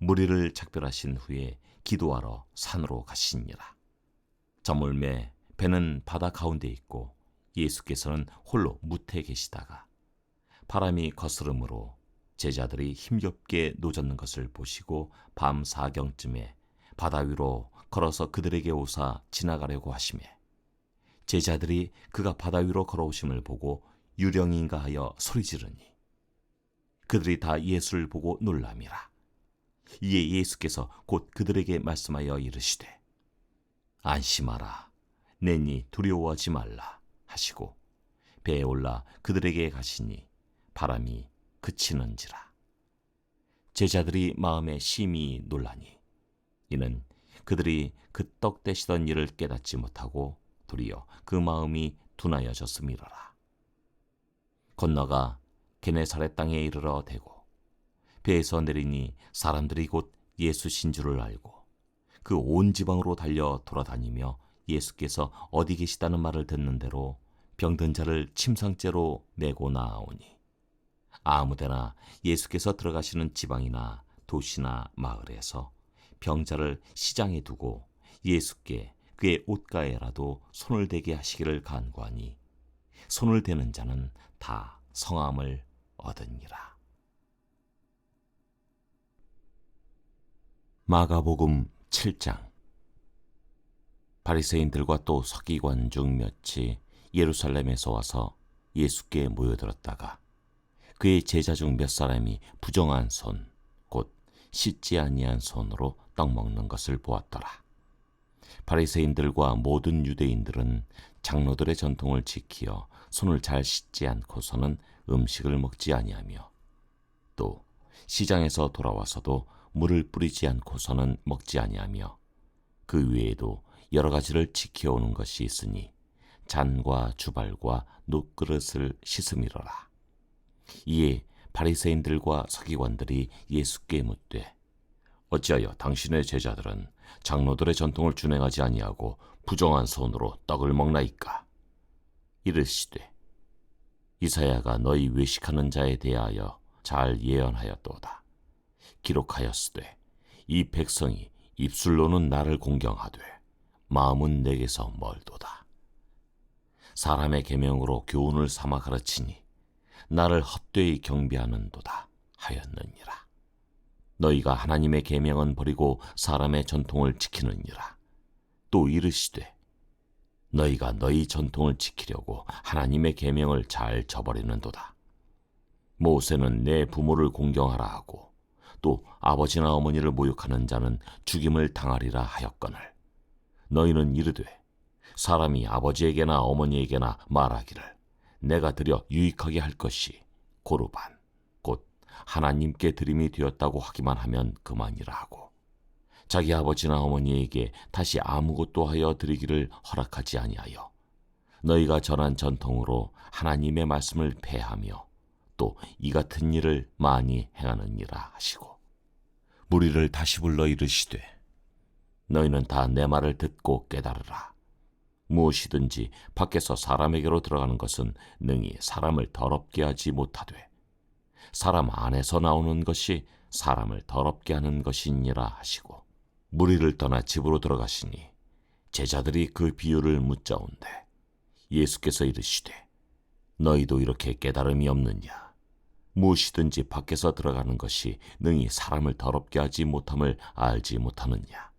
무리를 작별하신 후에 기도하러 산으로 가시니라. 저물매 배는 바다 가운데 있고 예수께서는 홀로 무태 계시다가 바람이 거스름으로 제자들이 힘겹게 노젓는 것을 보시고 밤 4경쯤에 바다 위로 걸어서 그들에게 오사 지나가려고 하시매 제자들이 그가 바다 위로 걸어오심을 보고 유령인가 하여 소리 지르니 그들이 다 예수를 보고 놀람이라. 이에 예수께서 곧 그들에게 말씀하여 이르시되 안심하라 내니 두려워하지 말라 하시고 배에 올라 그들에게 가시니 바람이 그치는지라. 제자들이 마음에 심히 놀라니 이는 그들이 그 떡 떼시던 일을 깨닫지 못하고 도리어 그 마음이 둔하여졌음이로라. 건너가 게네사렛 땅에 이르러 대고 배에서 내리니 사람들이 곧 예수신 줄을 알고 그 온 지방으로 달려 돌아다니며 예수께서 어디 계시다는 말을 듣는 대로 병든 자를 침상째로 메고 나아오니 아무데나 예수께서 들어가시는 지방이나 도시나 마을에서 병자를 시장에 두고 예수께 그의 옷가에라도 손을 대게 하시기를 간구하니 손을 대는 자는 다 성함을 얻으니라. 마가복음 7장. 바리새인들과 또 서기관 중 몇이 예루살렘에서 와서 예수께 모여들었다가 그의 제자 중 몇 사람이 부정한 손, 곧 씻지 아니한 손으로 떡 먹는 것을 보았더라. 바리새인들과 모든 유대인들은 장로들의 전통을 지키어 손을 잘 씻지 않고서는 음식을 먹지 아니하며 또 시장에서 돌아와서도 물을 뿌리지 않고서는 먹지 아니하며 그 외에도 여러 가지를 지켜오는 것이 있으니 잔과 주발과 놋그릇을 씻음이로라. 이에 바리새인들과 서기관들이 예수께 묻되 어찌하여 당신의 제자들은 장로들의 전통을 준행하지 아니하고 부정한 손으로 떡을 먹나이까? 이르시되 이사야가 너희 외식하는 자에 대하여 잘 예언하였도다. 기록하였으되 이 백성이 입술로는 나를 공경하되 마음은 내게서 멀도다. 사람의 계명으로 교훈을 삼아 가르치니 나를 헛되이 경배하는도다 하였느니라. 너희가 하나님의 계명은 버리고 사람의 전통을 지키느니라. 또 이르시되 너희가 너희 전통을 지키려고 하나님의 계명을 잘 저버리는도다. 모세는 내 부모를 공경하라 하고 또 아버지나 어머니를 모욕하는 자는 죽임을 당하리라 하였거늘 너희는 이르되 사람이 아버지에게나 어머니에게나 말하기를 내가 드려 유익하게 할 것이 고르반 곧 하나님께 드림이 되었다고 하기만 하면 그만이라 하고 자기 아버지나 어머니에게 다시 아무것도 하여 드리기를 허락하지 아니하여 너희가 전한 전통으로 하나님의 말씀을 폐하며 또 이 같은 일을 많이 행하느니라 하시고 무리를 다시 불러 이르시되 너희는 다 내 말을 듣고 깨달으라. 무엇이든지 밖에서 사람에게로 들어가는 것은 능히 사람을 더럽게 하지 못하되 사람 안에서 나오는 것이 사람을 더럽게 하는 것이니라 하시고 무리를 떠나 집으로 들어가시니 제자들이 그 비유를 묻자온대 예수께서 이르시되 너희도 이렇게 깨달음이 없느냐? 무엇이든지 밖에서 들어가는 것이 능히 사람을 더럽게 하지 못함을 알지 못하느냐?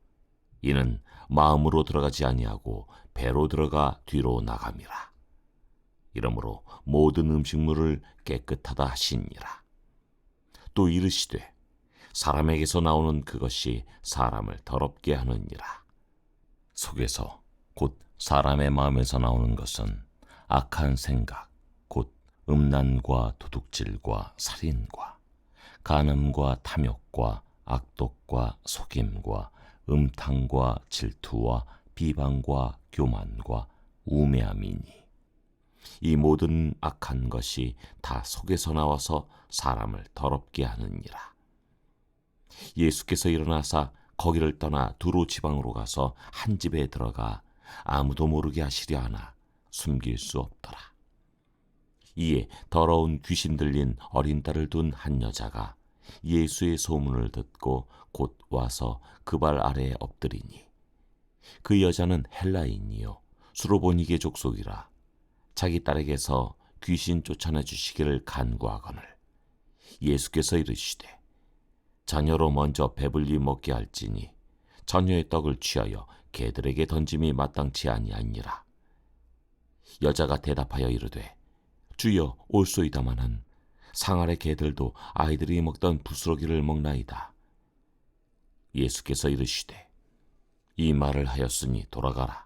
이는 마음으로 들어가지 아니하고 배로 들어가 뒤로 나감이라. 이러므로 모든 음식물을 깨끗하다 하시니라. 또 이르시되 사람에게서 나오는 그것이 사람을 더럽게 하느니라. 속에서 곧 사람의 마음에서 나오는 것은 악한 생각 곧 음란과 도둑질과 살인과 간음과 탐욕과 악독과 속임과 음탕과 질투와 비방과 교만과 우매함이니 이 모든 악한 것이 다 속에서 나와서 사람을 더럽게 하느니라. 예수께서 일어나사 거기를 떠나 두로 지방으로 가서 한 집에 들어가 아무도 모르게 하시려 하나 숨길 수 없더라. 이에 더러운 귀신 들린 어린 딸을 둔 한 여자가 예수의 소문을 듣고 곧 와서 그 발 아래에 엎드리니 그 여자는 헬라인이요 수로보니게 족속이라. 자기 딸에게서 귀신 쫓아내 주시기를 간구하거늘 예수께서 이르시되 자녀로 먼저 배불리 먹게 할지니 자녀의 떡을 취하여 개들에게 던짐이 마땅치 아니하니라. 여자가 대답하여 이르되 주여 올소이다마는 상 아래 개들도 아이들이 먹던 부스러기를 먹나이다. 예수께서 이르시되 이 말을 하였으니 돌아가라.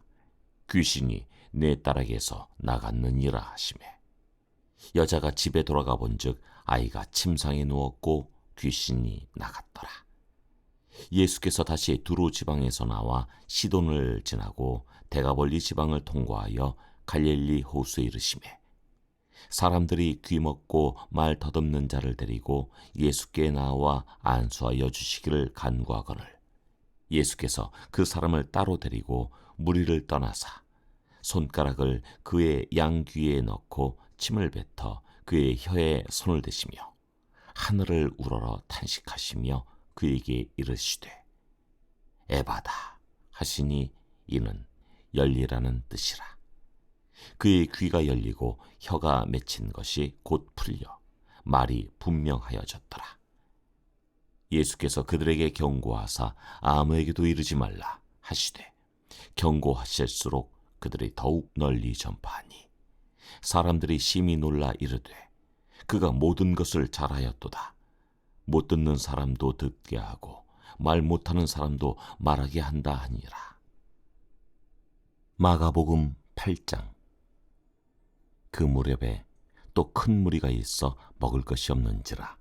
귀신이 내 딸에게서 나갔느니라 하시매 여자가 집에 돌아가 본즉 아이가 침상에 누웠고 귀신이 나갔더라. 예수께서 다시 두로 지방에서 나와 시돈을 지나고 데가볼리 지방을 통과하여 갈릴리 호수에 이르시매 사람들이 귀먹고 말 더듬는 자를 데리고 예수께 나와 안수하여 주시기를 간구하거늘 예수께서 그 사람을 따로 데리고 무리를 떠나사 손가락을 그의 양귀에 넣고 침을 뱉어 그의 혀에 손을 대시며 하늘을 우러러 탄식하시며 그에게 이르시되 에바다 하시니 이는 열리라는 뜻이라. 그의 귀가 열리고 혀가 맺힌 것이 곧 풀려 말이 분명하여졌더라. 예수께서 그들에게 경고하사 아무에게도 이르지 말라 하시되 경고하실수록 그들이 더욱 널리 전파하니 사람들이 심히 놀라 이르되 그가 모든 것을 잘하였도다. 못 듣는 사람도 듣게 하고 말 못하는 사람도 말하게 한다 하니라. 마가복음 8장. 그 무렵에 또 큰 무리가 있어 먹을 것이 없는지라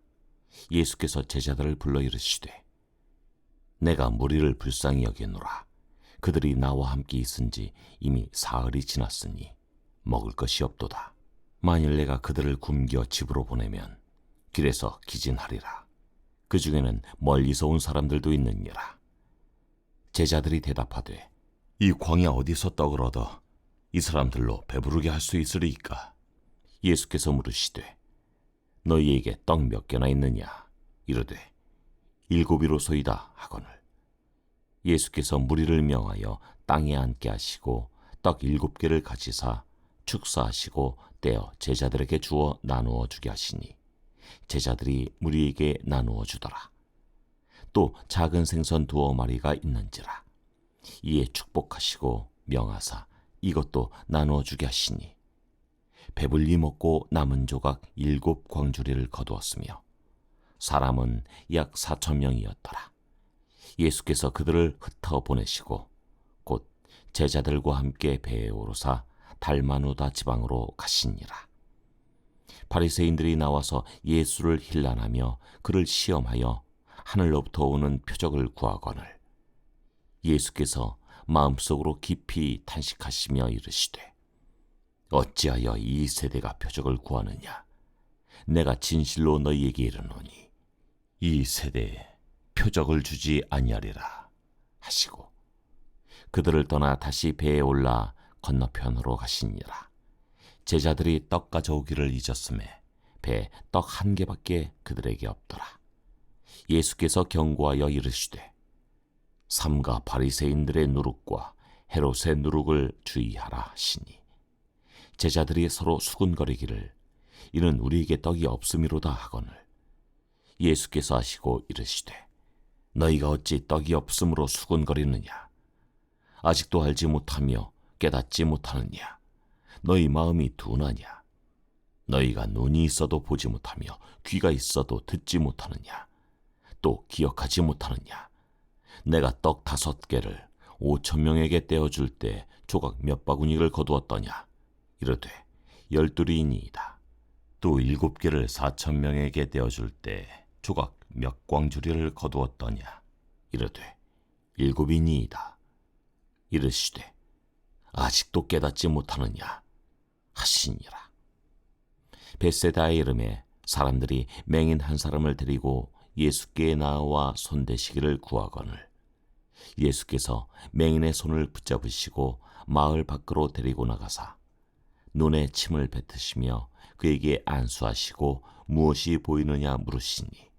예수께서 제자들을 불러 이르시되 내가 무리를 불쌍히 여기노라. 그들이 나와 함께 있은지 이미 사흘이 지났으니 먹을 것이 없도다. 만일 내가 그들을 굶겨 집으로 보내면 길에서 기진하리라. 그 중에는 멀리서 온 사람들도 있느니라. 제자들이 대답하되 이 광야 어디서 떡을 얻어 이 사람들로 배부르게 할 수 있으리이까? 예수께서 물으시되 너희에게 떡 몇 개나 있느냐? 이르되 7이로소이다 하거늘 예수께서 무리를 명하여 땅에 앉게 하시고 떡 7개를 가지사 축사하시고 떼어 제자들에게 주어 나누어 주게 하시니 제자들이 무리에게 나누어 주더라. 또 작은 생선 2마리가 있는지라 이에 축복하시고 명하사 이것도 나누어 주게 하시니 배불리 먹고 남은 조각 7광주리를 거두었으며 사람은 약 4,000명이었더라. 예수께서 그들을 흩어 보내시고 곧 제자들과 함께 배에 오르사 달마누다 지방으로 가시니라. 바리새인들이 나와서 예수를 힐난하며 그를 시험하여 하늘로부터 오는 표적을 구하거늘 예수께서 마음속으로 깊이 탄식하시며 이르시되 어찌하여 이 세대가 표적을 구하느냐? 내가 진실로 너희에게 이르노니 이 세대에 표적을 주지 아니하리라 하시고 그들을 떠나 다시 배에 올라 건너편으로 가시니라. 제자들이 떡 가져오기를 잊었음에 배에 떡 1개밖에 그들에게 없더라. 예수께서 경고하여 이르시되 삼가 바리새인들의 누룩과 헤롯의 누룩을 주의하라 하시니 제자들이 서로 수군거리기를 이는 우리에게 떡이 없음이로다 하거늘 예수께서 하시고 이르시되 너희가 어찌 떡이 없음으로 수군거리느냐? 아직도 알지 못하며 깨닫지 못하느냐? 너희 마음이 둔하냐? 너희가 눈이 있어도 보지 못하며 귀가 있어도 듣지 못하느냐? 또 기억하지 못하느냐? 내가 떡 5개를 5,000명에게 떼어줄 때 조각 몇 바구니를 거두었더냐? 이르되 12이니이다. 또 7개를 4,000명에게 떼어줄 때 조각 몇 광주리를 거두었더냐? 이르되 7이니이다. 이르시되 아직도 깨닫지 못하느냐? 하시니라. 벳세다의 이름에 사람들이 맹인 한 사람을 데리고 예수께 나와 손대시기를 구하거늘 예수께서 맹인의 손을 붙잡으시고 마을 밖으로 데리고 나가사 눈에 침을 뱉으시며 그에게 안수하시고 무엇이 보이느냐 물으시니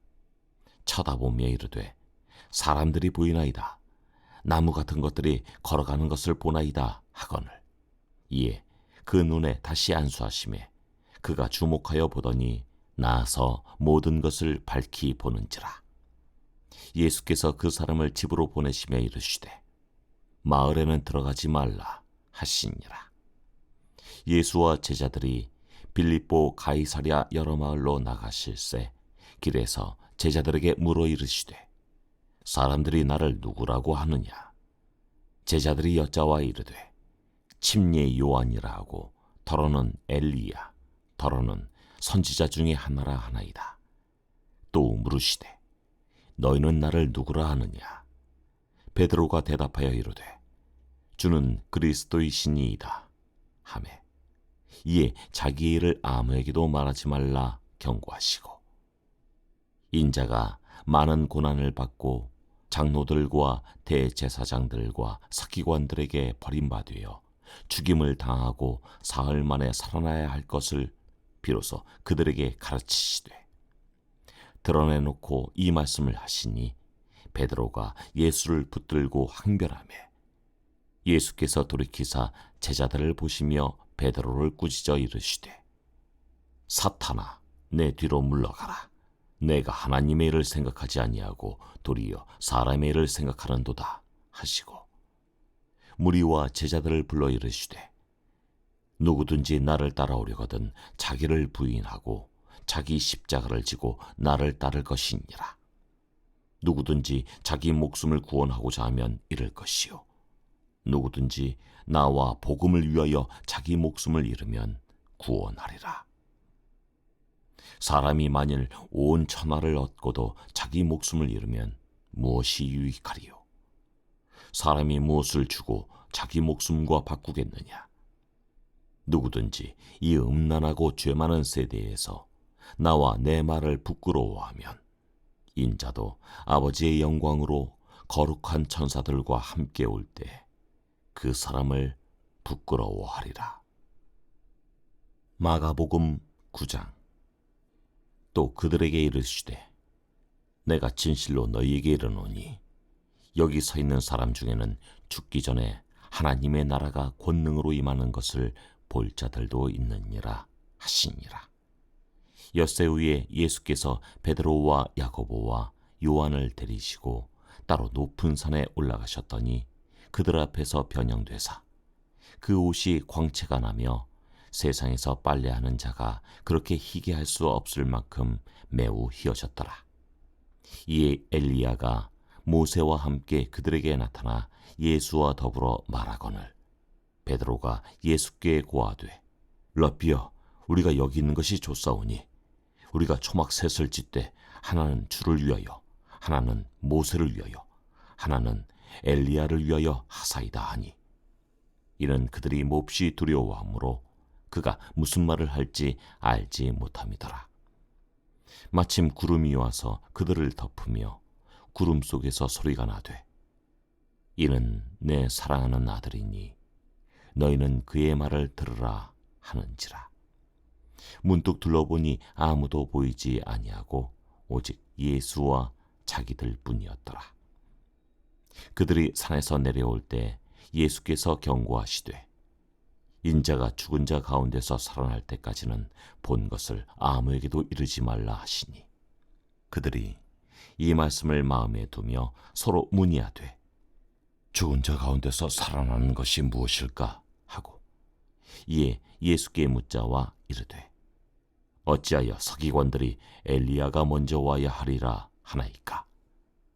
쳐다보며 이르되 사람들이 보이나이다. 나무 같은 것들이 걸어가는 것을 보나이다 하거늘 이에 그 눈에 다시 안수하시매 그가 주목하여 보더니 나아서 모든 것을 밝히 보는지라. 예수께서 그 사람을 집으로 보내시며 이르시되 마을에는 들어가지 말라 하시니라. 예수와 제자들이 빌립보 가이사랴 여러 마을로 나가실새 길에서 제자들에게 물어 이르시되 사람들이 나를 누구라고 하느냐? 제자들이 여짜와 이르되 침례 요한이라 하고 더러는 엘리야 더러는 선지자 중에 하나라 하나이다. 또 물으시되 너희는 나를 누구라 하느냐? 베드로가 대답하여 이르되 주는 그리스도이시니이다 하매 이에 자기 일을 아무에게도 말하지 말라 경고하시고, 인자가 많은 고난을 받고 장로들과 대제사장들과 서기관들에게 버림받으여 죽임을 당하고 사흘 만에 살아나야 할 것을 비로소 그들에게 가르치시되, 드러내놓고 이 말씀을 하시니 베드로가 예수를 붙들고 항변하며, 예수께서 돌이키사 제자들을 보시며 베드로를 꾸짖어 이르시되, 사탄아, 내 뒤로 물러가라. 내가 하나님의 일을 생각하지 아니하고 도리어 사람의 일을 생각하는도다 하시고, 무리와 제자들을 불러 이르시되, 누구든지 나를 따라오려거든 자기를 부인하고 자기 십자가를 지고 나를 따를 것이니라. 누구든지 자기 목숨을 구원하고자 하면 잃을 것이요, 누구든지 나와 복음을 위하여 자기 목숨을 잃으면 구원하리라. 사람이 만일 온 천하를 얻고도 자기 목숨을 잃으면 무엇이 유익하리요? 사람이 무엇을 주고 자기 목숨과 바꾸겠느냐? 누구든지 이 음란하고 죄 많은 세대에서 나와 내 말을 부끄러워하면 인자도 아버지의 영광으로 거룩한 천사들과 함께 올 때 그 사람을 부끄러워하리라. 마가복음 9장. 또 그들에게 이르시되, 내가 진실로 너희에게 이르노니 여기 서 있는 사람 중에는 죽기 전에 하나님의 나라가 권능으로 임하는 것을 볼 자들도 있느니라 하시니라. 엿새 후에 예수께서 베드로와 야고보와 요한을 데리시고 따로 높은 산에 올라가셨더니 그들 앞에서 변형되사 그 옷이 광채가 나며 세상에서 빨래하는 자가 그렇게 희게 할 수 없을 만큼 매우 희어졌더라. 이에 엘리야가 모세와 함께 그들에게 나타나 예수와 더불어 말하거늘, 베드로가 예수께 고하되, 랍비여, 우리가 여기 있는 것이 좋사오니 우리가 초막 셋을 짓되 하나는 주를 위하여, 하나는 모세를 위하여, 하나는 엘리야를 위하여 하사이다 하니, 이는 그들이 몹시 두려워하므로 그가 무슨 말을 할지 알지 못함이더라. 마침 구름이 와서 그들을 덮으며 구름 속에서 소리가 나되, 이는 내 사랑하는 아들이니 너희는 그의 말을 들으라 하는지라. 문득 둘러보니 아무도 보이지 아니하고 오직 예수와 자기들 뿐이었더라. 그들이 산에서 내려올 때 예수께서 경고하시되, 인자가 죽은 자 가운데서 살아날 때까지는 본 것을 아무에게도 이르지 말라 하시니, 그들이 이 말씀을 마음에 두며 서로 문의하되, 죽은 자 가운데서 살아나는 것이 무엇일까 하고, 이에 예수께 묻자와 이르되, 어찌하여 서기관들이 엘리야가 먼저 와야 하리라 하나이까?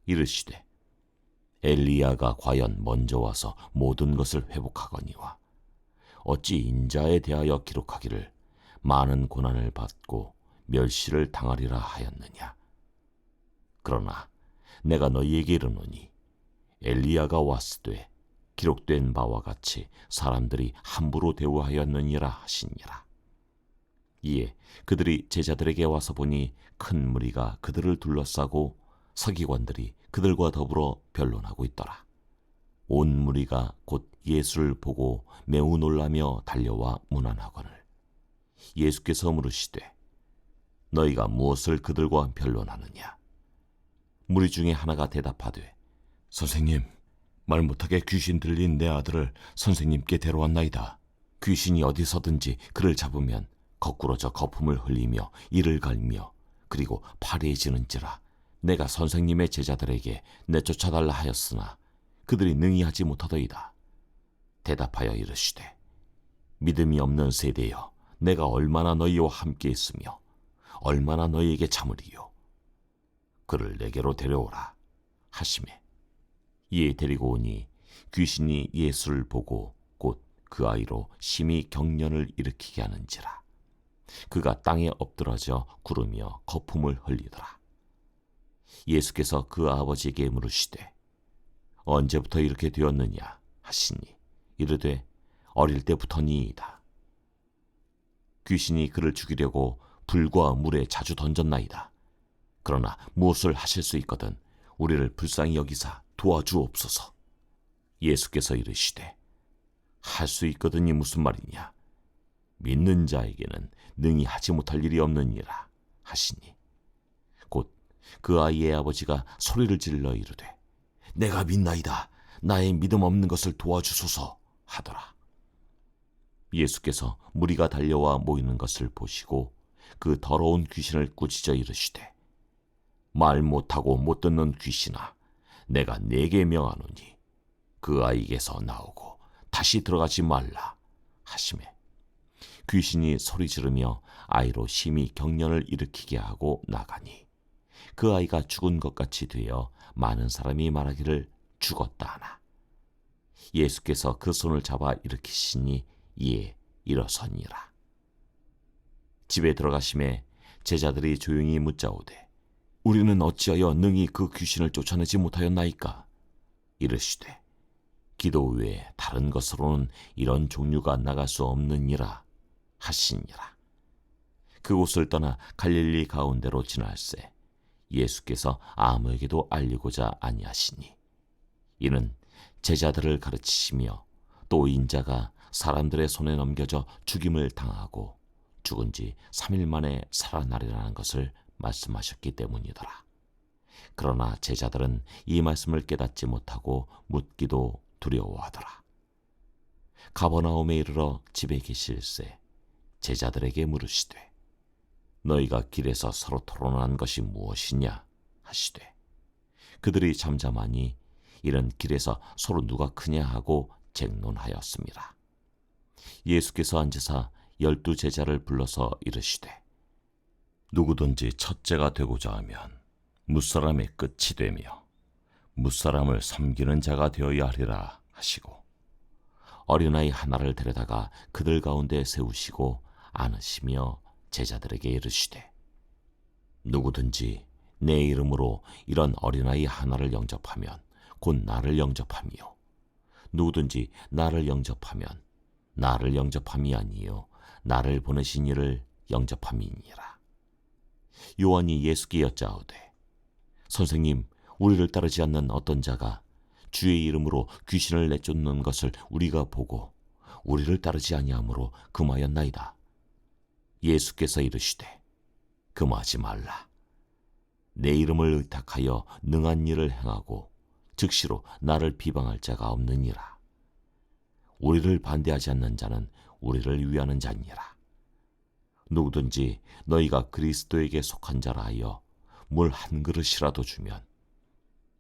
이르시되, 엘리야가 과연 먼저 와서 모든 것을 회복하거니와 어찌 인자에 대하여 기록하기를 많은 고난을 받고 멸시를 당하리라 하였느냐? 그러나 내가 너희에게 이르노니 엘리야가 왔으되 기록된 바와 같이 사람들이 함부로 대우하였느니라 하시니라. 이에 그들이 제자들에게 와서 보니 큰 무리가 그들을 둘러싸고 서기관들이 그들과 더불어 변론하고 있더라. 온 무리가 곧 예수를 보고 매우 놀라며 달려와 문안하거늘, 예수께서 물으시되, 너희가 무엇을 그들과 변론하느냐? 무리 중에 하나가 대답하되, 선생님, 말 못하게 귀신 들린 내 아들을 선생님께 데려왔나이다. 귀신이 어디서든지 그를 잡으면 거꾸러져 거품을 흘리며 이를 갈며 그리고 파리해지는지라. 내가 선생님의 제자들에게 내쫓아달라 하였으나 그들이 능히 하지 못하더이다. 대답하여 이르시되, 믿음이 없는 세대여, 내가 얼마나 너희와 함께 있으며 얼마나 너희에게 참으리요. 그를 내게로 데려오라 하시매, 이에 데리고 오니 귀신이 예수를 보고 곧 그 아이로 심히 경련을 일으키게 하는지라. 그가 땅에 엎드러져 구르며 거품을 흘리더라. 예수께서 그 아버지에게 물으시되, 언제부터 이렇게 되었느냐 하시니, 이르되 어릴 때부터니이다. 귀신이 그를 죽이려고 불과 물에 자주 던졌나이다. 그러나 무엇을 하실 수 있거든 우리를 불쌍히 여기사 도와주옵소서. 예수께서 이르시되 할 수 있거든이 무슨 말이냐. 믿는 자에게는 능히 하지 못할 일이 없느니라 하시니 곧 그 아이의 아버지가 소리를 질러 이르되 내가 믿나이다. 나의 믿음 없는 것을 도와주소서 하더라. 예수께서 무리가 달려와 모이는 것을 보시고 그 더러운 귀신을 꾸짖어 이르시되 말 못하고 못 듣는 귀신아, 내가 네게 명하노니 그 아이에게서 나오고 다시 들어가지 말라 하시매 귀신이 소리 지르며 아이로 심히 경련을 일으키게 하고 나가니 그 아이가 죽은 것 같이 되어 많은 사람이 말하기를 죽었다 하나 예수께서 그 손을 잡아 일으키시니 이에 일어서니라. 집에 들어가심에 제자들이 조용히 묻자오되 우리는 어찌하여 능히 그 귀신을 쫓아내지 못하였나이까? 이르시되 기도 외에 다른 것으로는 이런 종류가 나갈 수 없느니라 하시니라. 그곳을 떠나 갈릴리 가운데로 지날새 예수께서 아무에게도 알리고자 아니하시니 이는 제자들을 가르치시며 또 인자가 사람들의 손에 넘겨져 죽임을 당하고 죽은 지 3일 만에 살아나리라는 것을 말씀하셨기 때문이더라. 그러나 제자들은 이 말씀을 깨닫지 못하고 묻기도 두려워하더라. 가버나움에 이르러 집에 계실새 제자들에게 물으시되 너희가 길에서 서로 토론한 것이 무엇이냐 하시되 그들이 잠잠하니 이는 길에서 서로 누가 크냐 하고 쟁론하였습니다. 예수께서 앉으사 12 제자를 불러서 이르시되 누구든지 첫째가 되고자 하면 무사람의 끝이 되며 무사람을 섬기는 자가 되어야 하리라 하시고 어린아이 하나를 데려다가 그들 가운데 세우시고 안으시며 제자들에게 이르시되 누구든지 내 이름으로 이런 어린아이 하나를 영접하면 곧 나를 영접하며 누구든지 나를 영접하면 나를 영접함이 아니요 나를 보내신 이를 영접함이니라. 요한이 예수께 여짜오되 선생님, 우리를 따르지 않는 어떤 자가 주의 이름으로 귀신을 내쫓는 것을 우리가 보고 우리를 따르지 아니하므로 금하였나이다. 예수께서 이르시되 금하지 말라. 내 이름을 의탁하여 능한 일을 행하고 즉시로 나를 비방할 자가 없느니라. 우리를 반대하지 않는 자는 우리를 위하는 자니라. 누구든지 너희가 그리스도에게 속한 자라 하여 물 한 그릇이라도 주면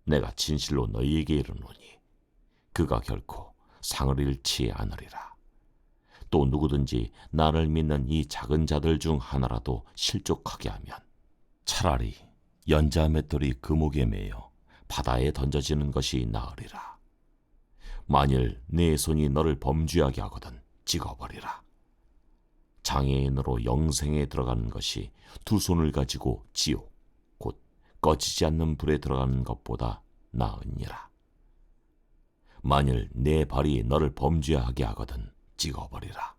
내가 진실로 너희에게 이르노니 그가 결코 상을 잃지 않으리라. 또 누구든지 나를 믿는 이 작은 자들 중 하나라도 실족하게 하면 차라리 연자 맷돌이 그 목에 매여 바다에 던져지는 것이 나으리라. 만일 네 손이 너를 범죄하게 하거든 찍어버리라. 장애인으로 영생에 들어가는 것이 두 손을 가지고 지옥 곧 꺼지지 않는 불에 들어가는 것보다 나으니라. 만일 네 발이 너를 범죄하게 하거든 찍어버리라.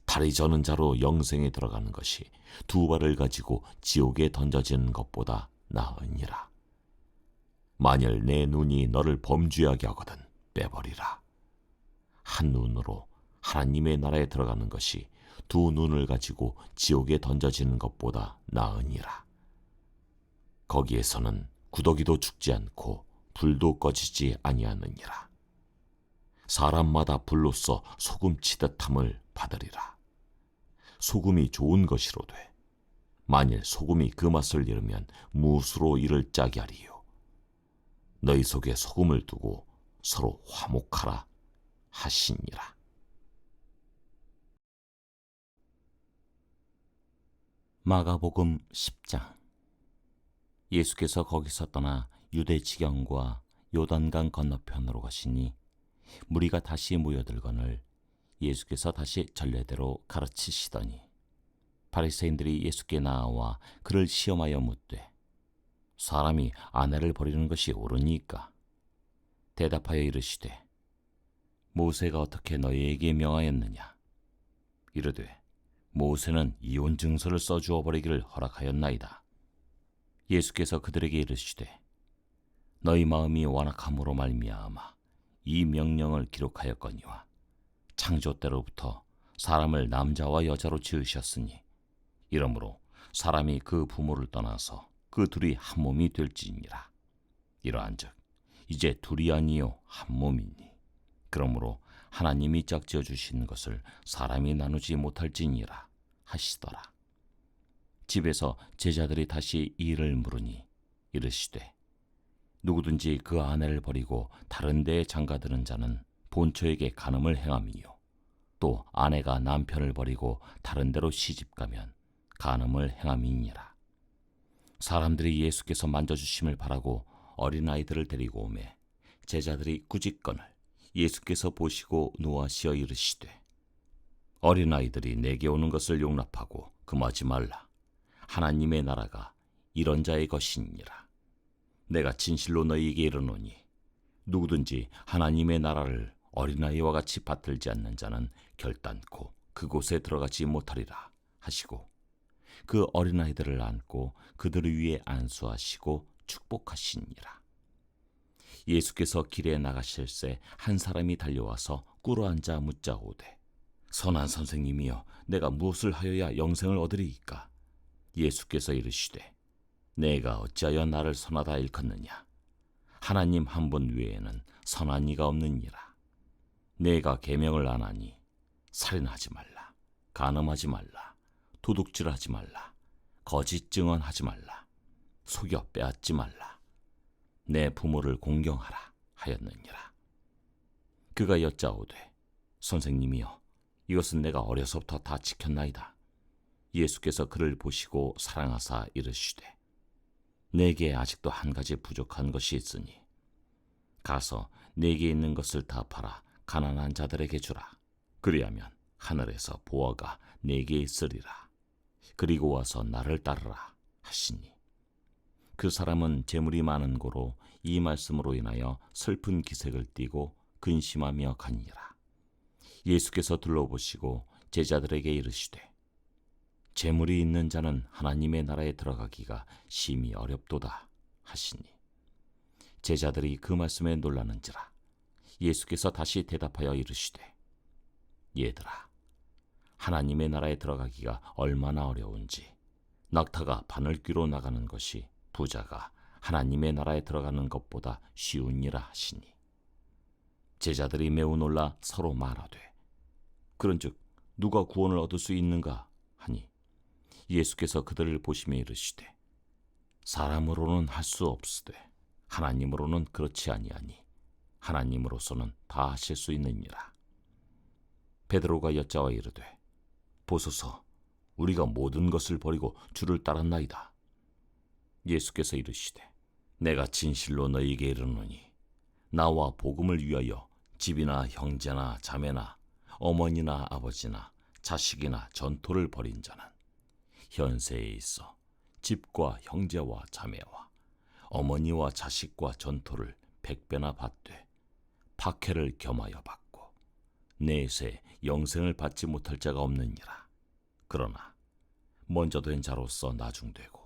다리 저는 자로 영생에 들어가는 것이 두 발을 가지고 지옥에 던져지는 것보다 나으니라. 만일 내 눈이 너를 범죄하게 하거든 빼버리라. 한 눈으로 하나님의 나라에 들어가는 것이 두 눈을 가지고 지옥에 던져지는 것보다 나으니라. 거기에서는 구더기도 죽지 않고 불도 꺼지지 아니하느니라. 사람마다 불로써 소금 치듯함을 받으리라. 소금이 좋은 것이로되 만일 소금이 그 맛을 잃으면 무엇으로 이를 짜게 하리요. 너희 속에 소금을 두고 서로 화목하라 하시니라. 마가복음 10장. 예수께서 거기서 떠나 유대 지경과 요단강 건너편으로 가시니 무리가 다시 모여들거늘 예수께서 다시 전례대로 가르치시더니 바리새인들이 예수께 나와 그를 시험하여 묻되 사람이 아내를 버리는 것이 옳으니까? 대답하여 이르시되 모세가 어떻게 너희에게 명하였느냐? 이르되 모세는 이혼 증서를 써주어 버리기를 허락하였나이다. 예수께서 그들에게 이르시되 너희 마음이 완악함으로 말미암아 이 명령을 기록하였거니와 창조 때로부터 사람을 남자와 여자로 지으셨으니 이러므로 사람이 그 부모를 떠나서 그 둘이 한 몸이 될지니라. 이러한즉 이제 둘이 아니요 한 몸이니 그러므로 하나님이 짝지어 주신 것을 사람이 나누지 못할지니라 하시더라. 집에서 제자들이 다시 이 일을 물으니 이르시되 누구든지 그 아내를 버리고 다른 데에 장가드는 자는 본처에게 간음을 행함이요 또 아내가 남편을 버리고 다른 데로 시집가면 간음을 행함이니라. 사람들이 예수께서 만져주심을 바라고 어린아이들을 데리고 오매 제자들이 꾸짖거늘 예수께서 보시고 노하시어 이르시되 어린아이들이 내게 오는 것을 용납하고 금하지 말라. 하나님의 나라가 이런 자의 것이니라. 내가 진실로 너희에게 이르노니 누구든지 하나님의 나라를 어린아이와 같이 받들지 않는 자는 결단코 그곳에 들어가지 못하리라 하시고 그 어린아이들을 안고 그들 위에 안수하시고 축복하시니라. 예수께서 길에 나가실새 한 사람이 달려와서 꿇어앉아 묻자오되 선한 선생님이여 내가 무엇을 하여야 영생을 얻으리이까? 예수께서 이르시되 내가 어찌하여 나를 선하다 일컫느냐? 하나님 한 분 외에는 선한 이가 없느니라. 내가 계명을 안 하니 살인하지 말라, 간음하지 말라, 도둑질하지 말라, 거짓 증언하지 말라, 속여 빼앗지 말라, 내 부모를 공경하라 하였느니라. 그가 여짜오되 선생님이여 이것은 내가 어려서부터 다 지켰나이다. 예수께서 그를 보시고 사랑하사 이르시되 내게 아직도 한 가지 부족한 것이 있으니 가서 내게 있는 것을 다 팔아 가난한 자들에게 주라. 그리하면 하늘에서 보화가 내게 있으리라. 그리고 와서 나를 따르라 하시니 그 사람은 재물이 많은 고로 이 말씀으로 인하여 슬픈 기색을 띠고 근심하며 가니라. 예수께서 둘러보시고 제자들에게 이르시되 재물이 있는 자는 하나님의 나라에 들어가기가 심히 어렵도다 하시니 제자들이 그 말씀에 놀라는지라. 예수께서 다시 대답하여 이르시되 얘들아 하나님의 나라에 들어가기가 얼마나 어려운지 낙타가 바늘귀로 나가는 것이 부자가 하나님의 나라에 들어가는 것보다 쉬우니라 하시니 제자들이 매우 놀라 서로 말하되 그런즉 누가 구원을 얻을 수 있는가 하니 예수께서 그들을 보시며 이르시되 사람으로는 할 수 없으되 하나님으로는 그렇지 아니하니 하나님으로서는 다 하실 수 있느니라. 베드로가 여짜와 이르되 보소서 우리가 모든 것을 버리고 주를 따랐나이다. 예수께서 이르시되 내가 진실로 너희에게 이르노니 나와 복음을 위하여 집이나 형제나 자매나 어머니나 아버지나 자식이나 전토를 벌인 자는 현세에 있어 집과 형제와 자매와 어머니와 자식과 전토를 100배나 받되 박해를 겸하여 받고 내세 영생을 받지 못할 자가 없느니라. 그러나 먼저 된 자로서 나중되고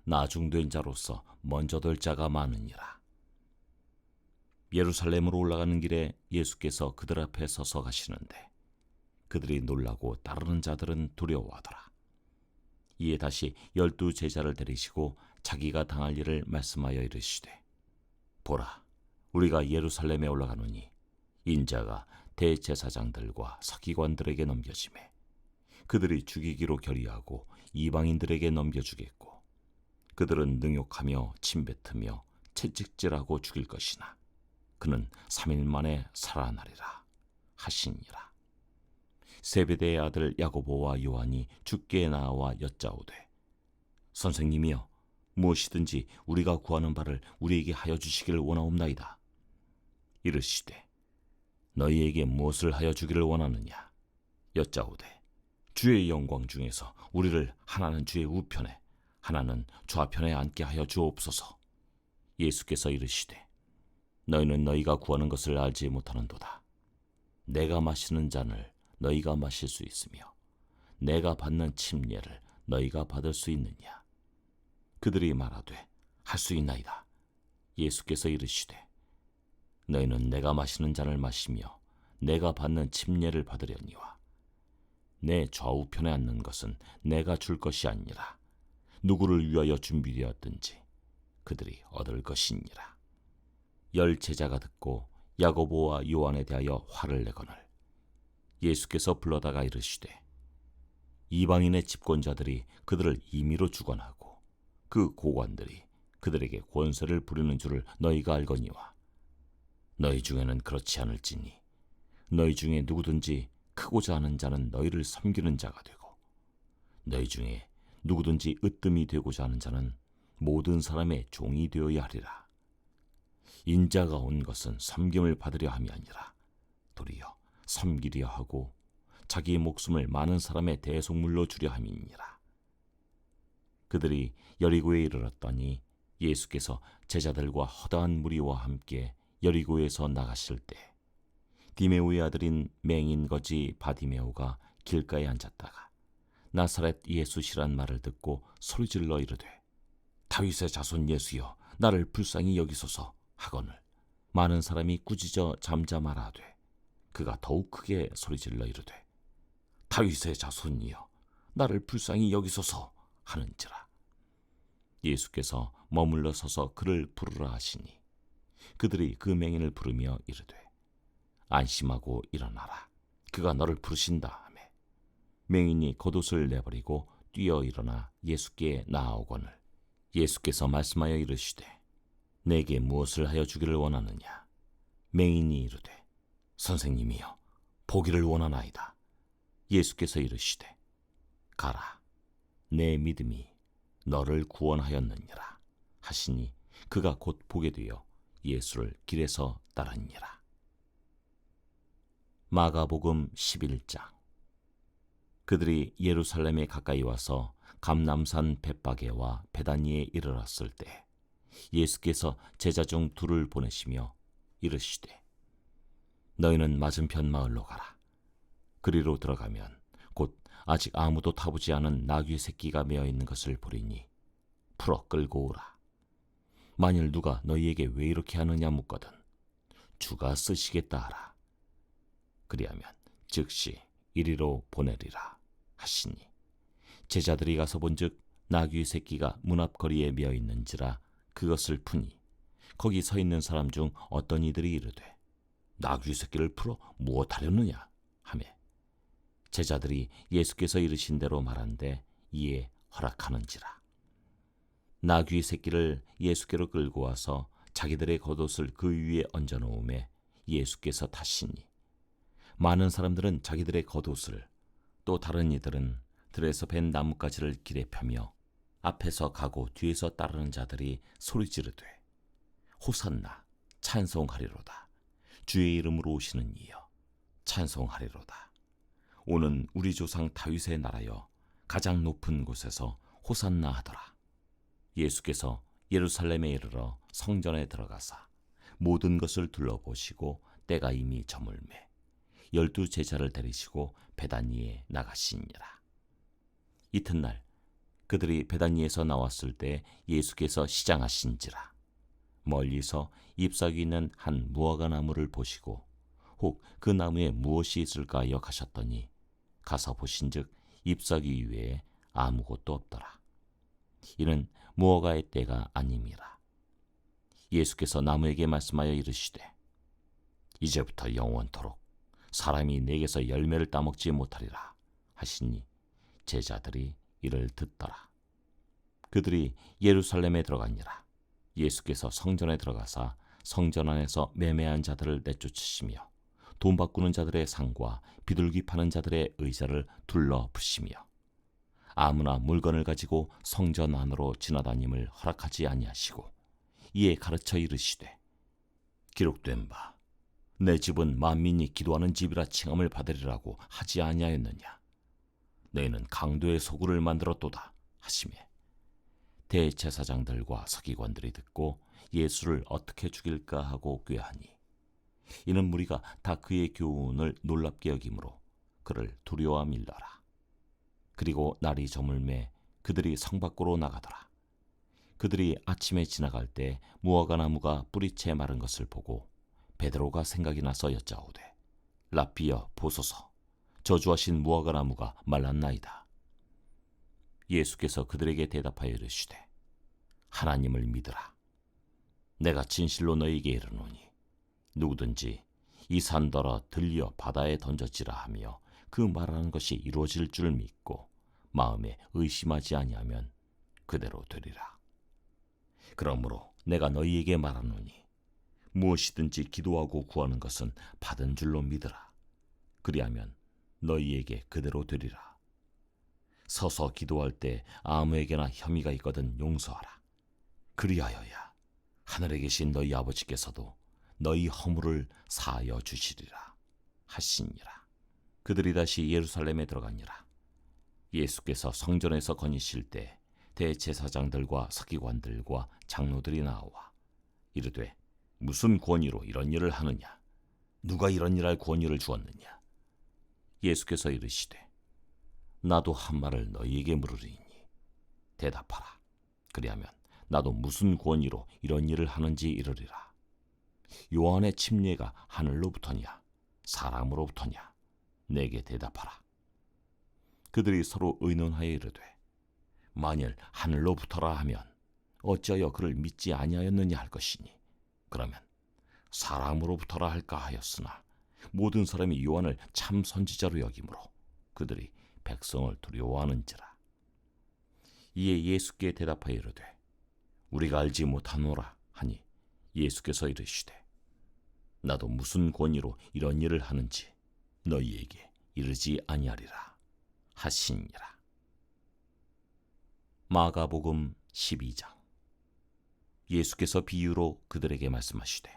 나중된 자로서 먼저 될 자가 많으니라. 예루살렘으로 올라가는 길에 예수께서 그들 앞에 서서 가시는데 그들이 놀라고 따르는 자들은 두려워하더라. 이에 다시 12 제자를 데리시고 자기가 당할 일을 말씀하여 이르시되 보라 우리가 예루살렘에 올라가노니 인자가 대제사장들과 서기관들에게 넘겨지매 그들이 죽이기로 결의하고 이방인들에게 넘겨주겠고 그들은 능욕하며 침뱉으며 채찍질하고 죽일 것이나 그는 3일 만에 살아나리라 하시니라. 세베대의 아들 야고보와 요한이 주께 나와 여짜오되 선생님이여 무엇이든지 우리가 구하는 바를 우리에게 하여 주시기를 원하옵나이다. 이르시되 너희에게 무엇을 하여 주기를 원하느냐 여짜오되 주의 영광 중에서 우리를 하나는 주의 우편에 하나는 좌편에 앉게 하여 주옵소서. 예수께서 이르시되 너희는 너희가 구하는 것을 알지 못하는도다. 내가 마시는 잔을 너희가 마실 수 있으며 내가 받는 침례를 너희가 받을 수 있느냐? 그들이 말하되 할 수 있나이다. 예수께서 이르시되 너희는 내가 마시는 잔을 마시며 내가 받는 침례를 받으려니와 내 좌우편에 앉는 것은 내가 줄 것이 아니라 누구를 위하여 준비되었든지 그들이 얻을 것이니라. 열 제자가 듣고 야고보와 요한에 대하여 화를 내거늘 예수께서 불러다가 이르시되 이방인의 집권자들이 그들을 임의로 주관하고 그 고관들이 그들에게 권세를 부리는 줄을 너희가 알거니와 너희 중에는 그렇지 않을지니 너희 중에 누구든지 크고자 하는 자는 너희를 섬기는 자가 되고 너희 중에 누구든지 으뜸이 되고자 하는 자는 모든 사람의 종이 되어야 하리라. 인자가 온 것은 섬김을 받으려 함이 아니라 도리어 섬기려 하고 자기 목숨을 많은 사람의 대속물로 주려 함이니라. 그들이 여리고에 이르렀더니 예수께서 제자들과 허다한 무리와 함께 여리고에서 나가실 때 디메오의 아들인 맹인 거지 바디메오가 길가에 앉았다가 나사렛 예수시란 말을 듣고 소리질러 이르되 다윗의 자손 예수여 나를 불쌍히 여기소서 하거늘 많은 사람이 꾸짖어 잠잠하라되 그가 더욱 크게 소리질러 이르되 다윗의 자손이여 나를 불쌍히 여기소서 하는지라. 예수께서 머물러 서서 그를 부르라 하시니 그들이 그 맹인을 부르며 이르되 안심하고 일어나라 그가 너를 부르신다 하며 맹인이 겉옷을 내버리고 뛰어 일어나 예수께 나아오거늘 예수께서 말씀하여 이르시되 내게 무엇을 하여 주기를 원하느냐? 맹인이 이르되 선생님이여 보기를 원하나이다. 예수께서 이르시되 가라 내 믿음이 너를 구원하였느니라 하시니 그가 곧 보게 되어 예수를 길에서 따르니라. 마가복음 11장. 그들이 예루살렘에 가까이 와서 감람산 벳바게와 베다니에 이르렀을 때 예수께서 제자 중 둘을 보내시며 이르시되 너희는 맞은편 마을로 가라. 그리로 들어가면 곧 아직 아무도 타보지 않은 나귀 새끼가 메어 있는 것을 보리니 풀어 끌고 오라. 만일 누가 너희에게 왜 이렇게 하느냐 묻거든 주가 쓰시겠다 하라. 그리하면 즉시 이리로 보내리라 하시니 제자들이 가서 본즉 나귀 새끼가 문 앞 거리에 메어 있는지라 그것을 푸니 거기 서 있는 사람 중 어떤 이들이 이르되 나귀 새끼를 풀어 무엇하려느냐 하매 제자들이 예수께서 이르신 대로 말한데 이에 허락하는지라. 나귀 새끼를 예수께로 끌고 와서 자기들의 겉옷을 그 위에 얹어 놓음에 예수께서 타시니 많은 사람들은 자기들의 겉옷을 또 다른 이들은 들에서 벤 나뭇가지를 길에 펴며 앞에서 가고 뒤에서 따르는 자들이 소리 지르되 호산나 찬송하리로다. 주의 이름으로 오시는 이여 찬송하리로다. 오는 우리 조상 다윗의 나라여 가장 높은 곳에서 호산나 하더라. 예수께서 예루살렘에 이르러 성전에 들어가사 모든 것을 둘러보시고 때가 이미 저물매 12 제자를 데리시고 베다니에 나가시니라. 이튿날 그들이 베다니에서 나왔을 때 예수께서 시장하신지라. 멀리서 잎사귀 있는 한 무화과 나무를 보시고 혹 그 나무에 무엇이 있을까 하여 가셨더니 가서 보신즉 잎사귀 위에 아무것도 없더라. 이는 무화과의 때가 아님이라. 예수께서 나무에게 말씀하여 이르시되 이제부터 영원토록 사람이 내게서 열매를 따먹지 못하리라 하시니 제자들이 이를 듣더라. 그들이 예루살렘에 들어가니라. 예수께서 성전에 들어가사 성전 안에서 매매한 자들을 내쫓으시며 돈 바꾸는 자들의 상과 비둘기 파는 자들의 의자를 둘러 부시며 아무나 물건을 가지고 성전 안으로 지나다님을 허락하지 아니하시고 이에 가르쳐 이르시되 기록된 바 내 집은 만민이 기도하는 집이라 칭함을 받으리라고 하지 아니하였느냐. 너희는 강도의 소굴을 만들었도다 하시매 대제사장들과 서기관들이 듣고 예수를 어떻게 죽일까 하고 꾀하니 이는 무리가 다 그의 교훈을 놀랍게 여김으로 그를 두려워 밀더라. 그리고 날이 저물매 그들이 성 밖으로 나가더라. 그들이 아침에 지나갈 때 무화과 나무가 뿌리채 마른 것을 보고 베드로가 생각이 나서 여짜오되 랍비여 보소서, 저주하신 무화과 나무가 말랐나이다. 예수께서 그들에게 대답하여 이르시되 하나님을 믿으라. 내가 진실로 너희에게 이르노니 누구든지 이 산더러 들려 바다에 던져지라 하며 그 말하는 것이 이루어질 줄 믿고 마음에 의심하지 아니하면 그대로 되리라. 그러므로 내가 너희에게 말하노니 무엇이든지 기도하고 구하는 것은 받은 줄로 믿으라. 그리하면 너희에게 그대로 되리라. 서서 기도할 때 아무에게나 혐의가 있거든 용서하라. 그리하여야 하늘에 계신 너희 아버지께서도 너희 허물을 사하여 주시리라 하시니라. 그들이 다시 예루살렘에 들어가니라. 예수께서 성전에서 거니실 때 대제사장들과 서기관들과 장로들이 나와 이르되 무슨 권위로 이런 일을 하느냐? 누가 이런 일할 권위를 주었느냐? 예수께서 이르시되 나도 한 말을 너희에게 물으리니 대답하라. 그리하면 나도 무슨 권위로 이런 일을 하는지 이르리라. 요한의 침례가 하늘로부터냐 사람으로부터냐? 내게 대답하라. 그들이 서로 의논하여 이르되 만일 하늘로부터라 하면 어찌하여 그를 믿지 아니하였느냐 할 것이니 그러면 사람으로부터라 할까 하였으나 모든 사람이 요한을 참 선지자로 여기므로 그들이 백성을 두려워하는지라. 이에 예수께 대답하여 이르되 우리가 알지 못하노라 하니 예수께서 이르시되 나도 무슨 권위로 이런 일을 하는지 너희에게 이르지 아니하리라 하시니라. 마가복음 12장. 예수께서 비유로 그들에게 말씀하시되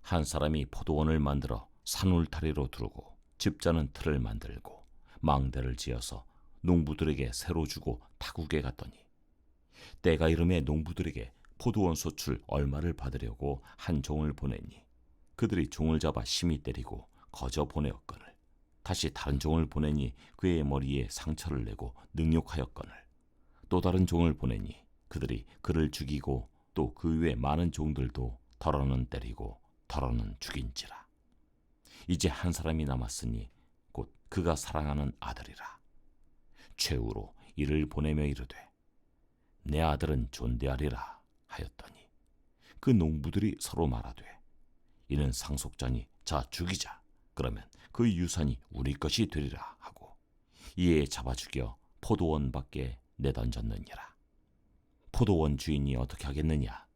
한 사람이 포도원을 만들어 산울타리로 두르고 집자는 틀을 만들고 망대를 지어서 농부들에게 새로 주고 타국에 갔더니 때가 이름에 농부들에게 포도원 소출 얼마를 받으려고 한 종을 보내니 그들이 종을 잡아 심히 때리고 거저 보내었거늘 다시 다른 종을 보내니 그의 머리에 상처를 내고 능욕하였거늘 또 다른 종을 보내니 그들이 그를 죽이고 또 그 외 많은 종들도 덜어는 때리고 덜어는 죽인지라. 이제 한 사람이 남았으니 곧 그가 사랑하는 아들이라. 최후로 이를 보내며 이르되 내 아들은 존대하리라 하였더니 그 농부들이 서로 말하되 이는 상속자니 자 죽이자. 그러면 그 유산이 우리 것이 되리라 하고 이에 잡아 죽여 포도원 밖에 내던졌느니라. 포도원 주인이 어떻게 하겠느냐?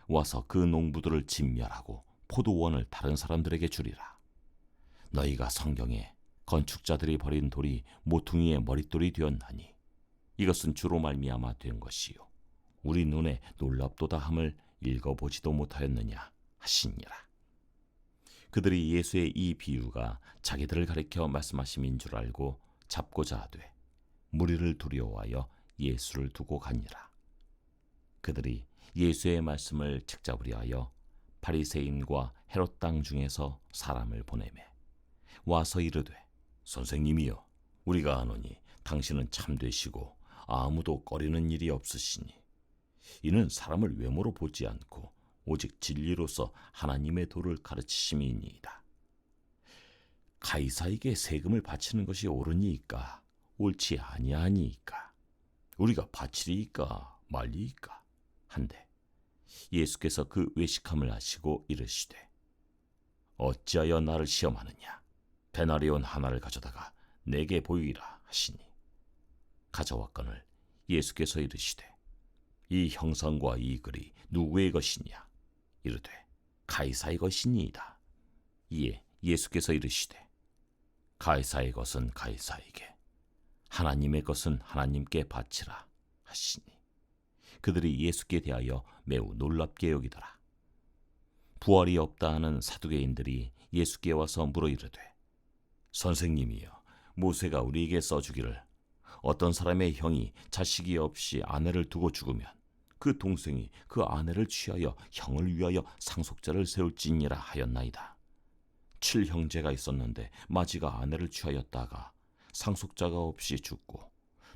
와서 그 농부들을 진멸하고 포도원을 다른 사람들에게 주리라. 너희가 성경에 건축자들이 버린 돌이 모퉁이의 머릿돌이 되었나니 이것은 주로 말미암아 된 것이요 우리 눈에 놀랍도다 함을 읽어보지도 못하였느냐 하시니라. 그들이 예수의 이 비유가 자기들을 가리켜 말씀하심인 줄 알고 잡고자 하되 무리를 두려워하여 예수를 두고 가니라. 그들이 예수의 말씀을 책잡으려 하여 바리새인과 헤롯 땅 중에서 사람을 보내매 와서 이르되 선생님이여 우리가 아노니 당신은 참되시고 아무도 꺼리는 일이 없으시니 이는 사람을 외모로 보지 않고 오직 진리로서 하나님의 도를 가르치심이니이다. 가이사에게 세금을 바치는 것이 옳으니이까 옳지 아니하니이까 우리가 바치리이까 말리이까 한데 예수께서 그 외식함을 아시고 이르시되 어찌하여 나를 시험하느냐? 데나리온 하나를 가져다가 내게 보이라 하시니 가져왔거늘 예수께서 이르시되 이 형상과 이 글이 누구의 것이냐? 이르되 가이사의 것이니이다. 이에 예수께서 이르시되 가이사의 것은 가이사에게 하나님의 것은 하나님께 바치라 하시니 그들이 예수께 대하여 매우 놀랍게 여기더라. 부활이 없다 하는 사두개인들이 예수께 와서 물어 이르되 선생님이여 모세가 우리에게 써주기를 어떤 사람의 형이 자식이 없이 아내를 두고 죽으면 그 동생이 그 아내를 취하여 형을 위하여 상속자를 세울지니라 하였나이다. 7형제가 있었는데 마지가 아내를 취하였다가 상속자가 없이 죽고,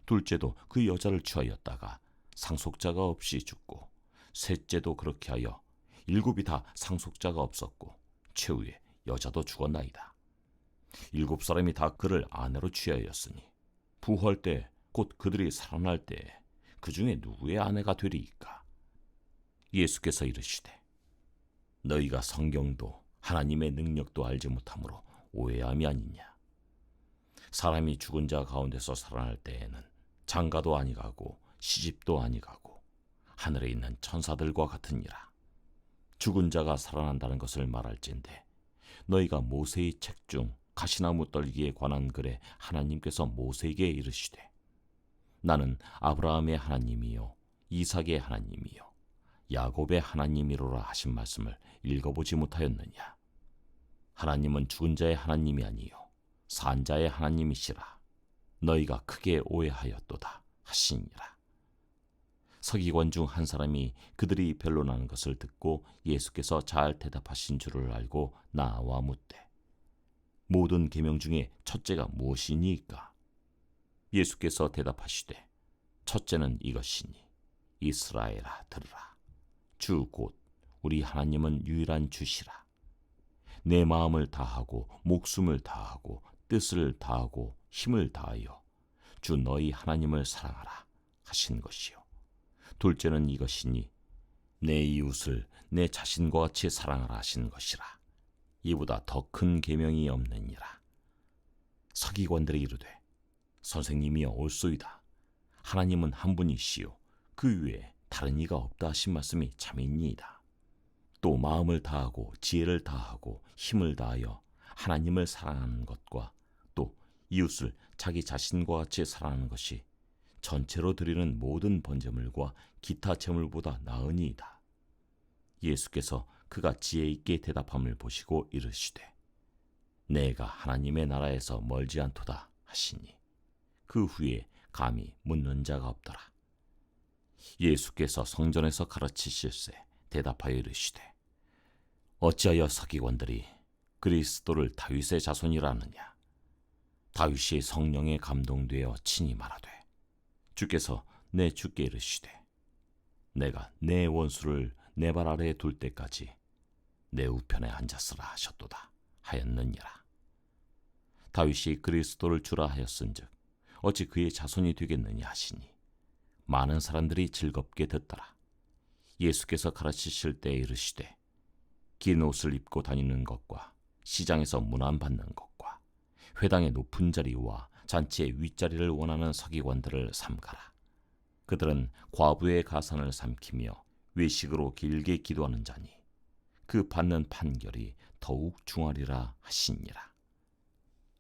둘째도 그 여자를 취하였다가 상속자가 없이 죽고, 셋째도 그렇게 하여 일곱이 다 상속자가 없었고 최후에 여자도 죽었나이다. 일곱 사람이 다 그를 아내로 취하였으니 부활 때 곧 그들이 살아날 때 그 중에 누구의 아내가 되리이까? 예수께서 이르시되 너희가 성경도 하나님의 능력도 알지 못함으로 오해함이 아니냐. 사람이 죽은 자 가운데서 살아날 때에는 장가도 아니가고 시집도 아니가고 하늘에 있는 천사들과 같으니라. 죽은 자가 살아난다는 것을 말할진대 너희가 모세의 책 중 가시나무 떨기에 관한 글에 하나님께서 모세에게 이르시되 나는 아브라함의 하나님이요 이삭의 하나님이요 야곱의 하나님이로라 하신 말씀을 읽어보지 못하였느냐. 하나님은 죽은 자의 하나님이 아니요 산 자의 하나님이시라. 너희가 크게 오해하였도다 하시니라. 서기관 중 한 사람이 그들이 변론하는 것을 듣고 예수께서 잘 대답하신 줄을 알고 나와 묻되 모든 계명 중에 첫째가 무엇이니까? 예수께서 대답하시되 첫째는 이것이니 이스라엘아 들으라. 주 곧 우리 하나님은 유일한 주시라. 내 마음을 다하고 목숨을 다하고 뜻을 다하고 힘을 다하여 주 너희 하나님을 사랑하라 하신 것이요. 둘째는 이것이니 내 이웃을 내 자신과 같이 사랑하라 하신 것이라. 이보다 더 큰 계명이 없느니라. 서기관들이 이르되 선생님이여 옳소이다. 하나님은 한 분이시요 그 외에 다른 이가 없다 하신 말씀이 참이니이다. 또 마음을 다하고 지혜를 다하고 힘을 다하여 하나님을 사랑하는 것과 또 이웃을 자기 자신과 같이 사랑하는 것이 전체로 드리는 모든 번제물과 기타 제물보다 나으니이다. 예수께서 그가 지혜 있게 대답함을 보시고 이르시되 내가 하나님의 나라에서 멀지 않도다 하시니 그 후에 감히 묻는 자가 없더라. 예수께서 성전에서 가르치실세 대답하여 이르시되 어찌하여 서기관들이 그리스도를 다윗의 자손이라 하느냐. 다윗이 성령에 감동되어 친히 말하되 주께서 내 주께 이르시되 내가 내 원수를 내 발 아래에 둘 때까지 내 우편에 앉았으라 하셨도다 하였느니라. 다윗이 그리스도를 주라 하였은즉 어찌 그의 자손이 되겠느냐 하시니 많은 사람들이 즐겁게 듣더라. 예수께서 가르치실 때 이르시되 긴 옷을 입고 다니는 것과 시장에서 문안 받는 것과 회당의 높은 자리와 잔치의 윗자리를 원하는 서기관들을 삼가라. 그들은 과부의 가산을 삼키며 외식으로 길게 기도하는 자니 그 받는 판결이 더욱 중하리라 하시니라.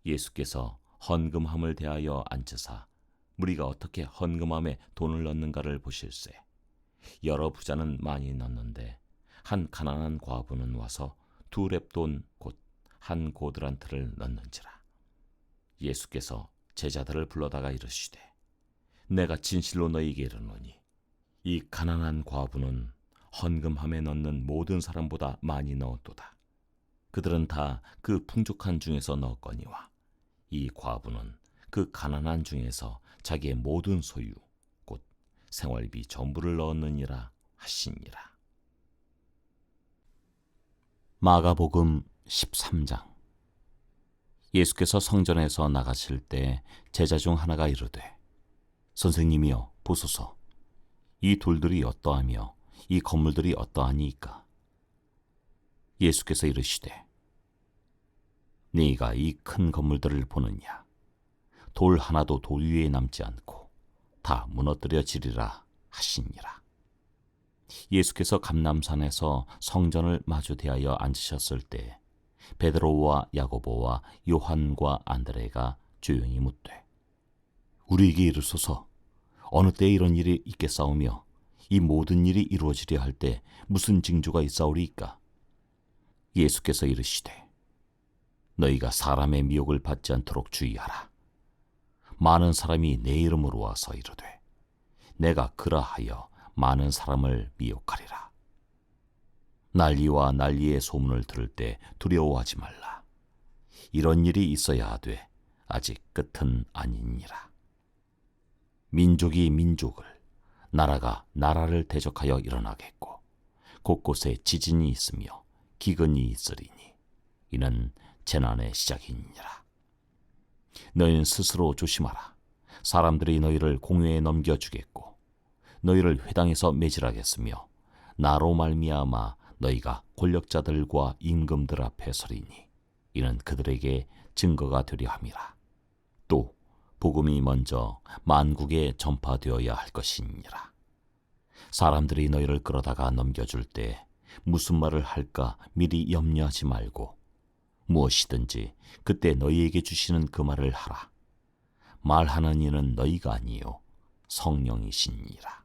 예수께서 헌금함을 대하여 앉으사 무리가 어떻게 헌금함에 돈을 넣는가를 보실세. 여러 부자는 많이 넣는데 한 가난한 과부는 와서 2렙돈 곧 한 고드란트를 넣는지라. 예수께서 제자들을 불러다가 이르시되 내가 진실로 너희에게 이르노니 이 가난한 과부는 헌금함에 넣는 모든 사람보다 많이 넣었도다. 그들은 다 그 풍족한 중에서 넣었거니와 이 과부는 그 가난한 중에서 자기의 모든 소유 곧 생활비 전부를 넣었느니라 하시니라. 마가복음 13장. 예수께서 성전에서 나가실 때 제자 중 하나가 이르되 선생님이여 보소서 이 돌들이 어떠하며 이 건물들이 어떠하니이까? 예수께서 이르시되 네가 이 큰 건물들을 보느냐? 돌 하나도 돌 위에 남지 않고 다 무너뜨려지리라 하시니라. 예수께서 감람산에서 성전을 마주 대하여 앉으셨을 때 베드로와 야고보와 요한과 안드레가 조용히 묻되 우리에게 이르소서 어느 때에 이런 일이 있겠사오며 이 모든 일이 이루어지려 할 때 무슨 징조가 있사오리이까? 예수께서 이르시되 너희가 사람의 미혹을 받지 않도록 주의하라. 많은 사람이 내 이름으로 와서 이르되 내가 그라하여 많은 사람을 미혹하리라. 난리와 난리의 소문을 들을 때 두려워하지 말라. 이런 일이 있어야 하되 아직 끝은 아니니라. 민족이 민족을, 나라가 나라를 대적하여 일어나겠고 곳곳에 지진이 있으며 기근이 있으리니 이는 재난의 시작이니라. 너희는 스스로 조심하라. 사람들이 너희를 공회에 넘겨주겠고 너희를 회당에서 매질하겠으며 나로 말미암아 너희가 권력자들과 임금들 앞에 서리니 이는 그들에게 증거가 되려 함이라. 또 복음이 먼저 만국에 전파되어야 할 것이니라. 사람들이 너희를 끌어다가 넘겨줄 때 무슨 말을 할까 미리 염려하지 말고 무엇이든지 그때 너희에게 주시는 그 말을 하라. 말하는 이는 너희가 아니요 성령이시니라.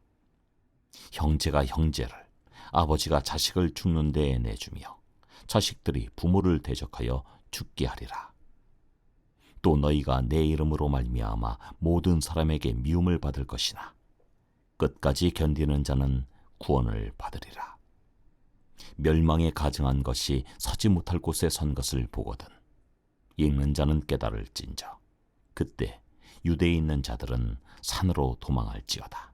형제가 형제를, 아버지가 자식을 죽는 데에 내주며 자식들이 부모를 대적하여 죽게 하리라. 또 너희가 내 이름으로 말미암아 모든 사람에게 미움을 받을 것이나 끝까지 견디는 자는 구원을 받으리라. 멸망에 가증한 것이 서지 못할 곳에 선 것을 보거든 읽는 자는 깨달을진저 그때 유대에 있는 자들은 산으로 도망할지어다.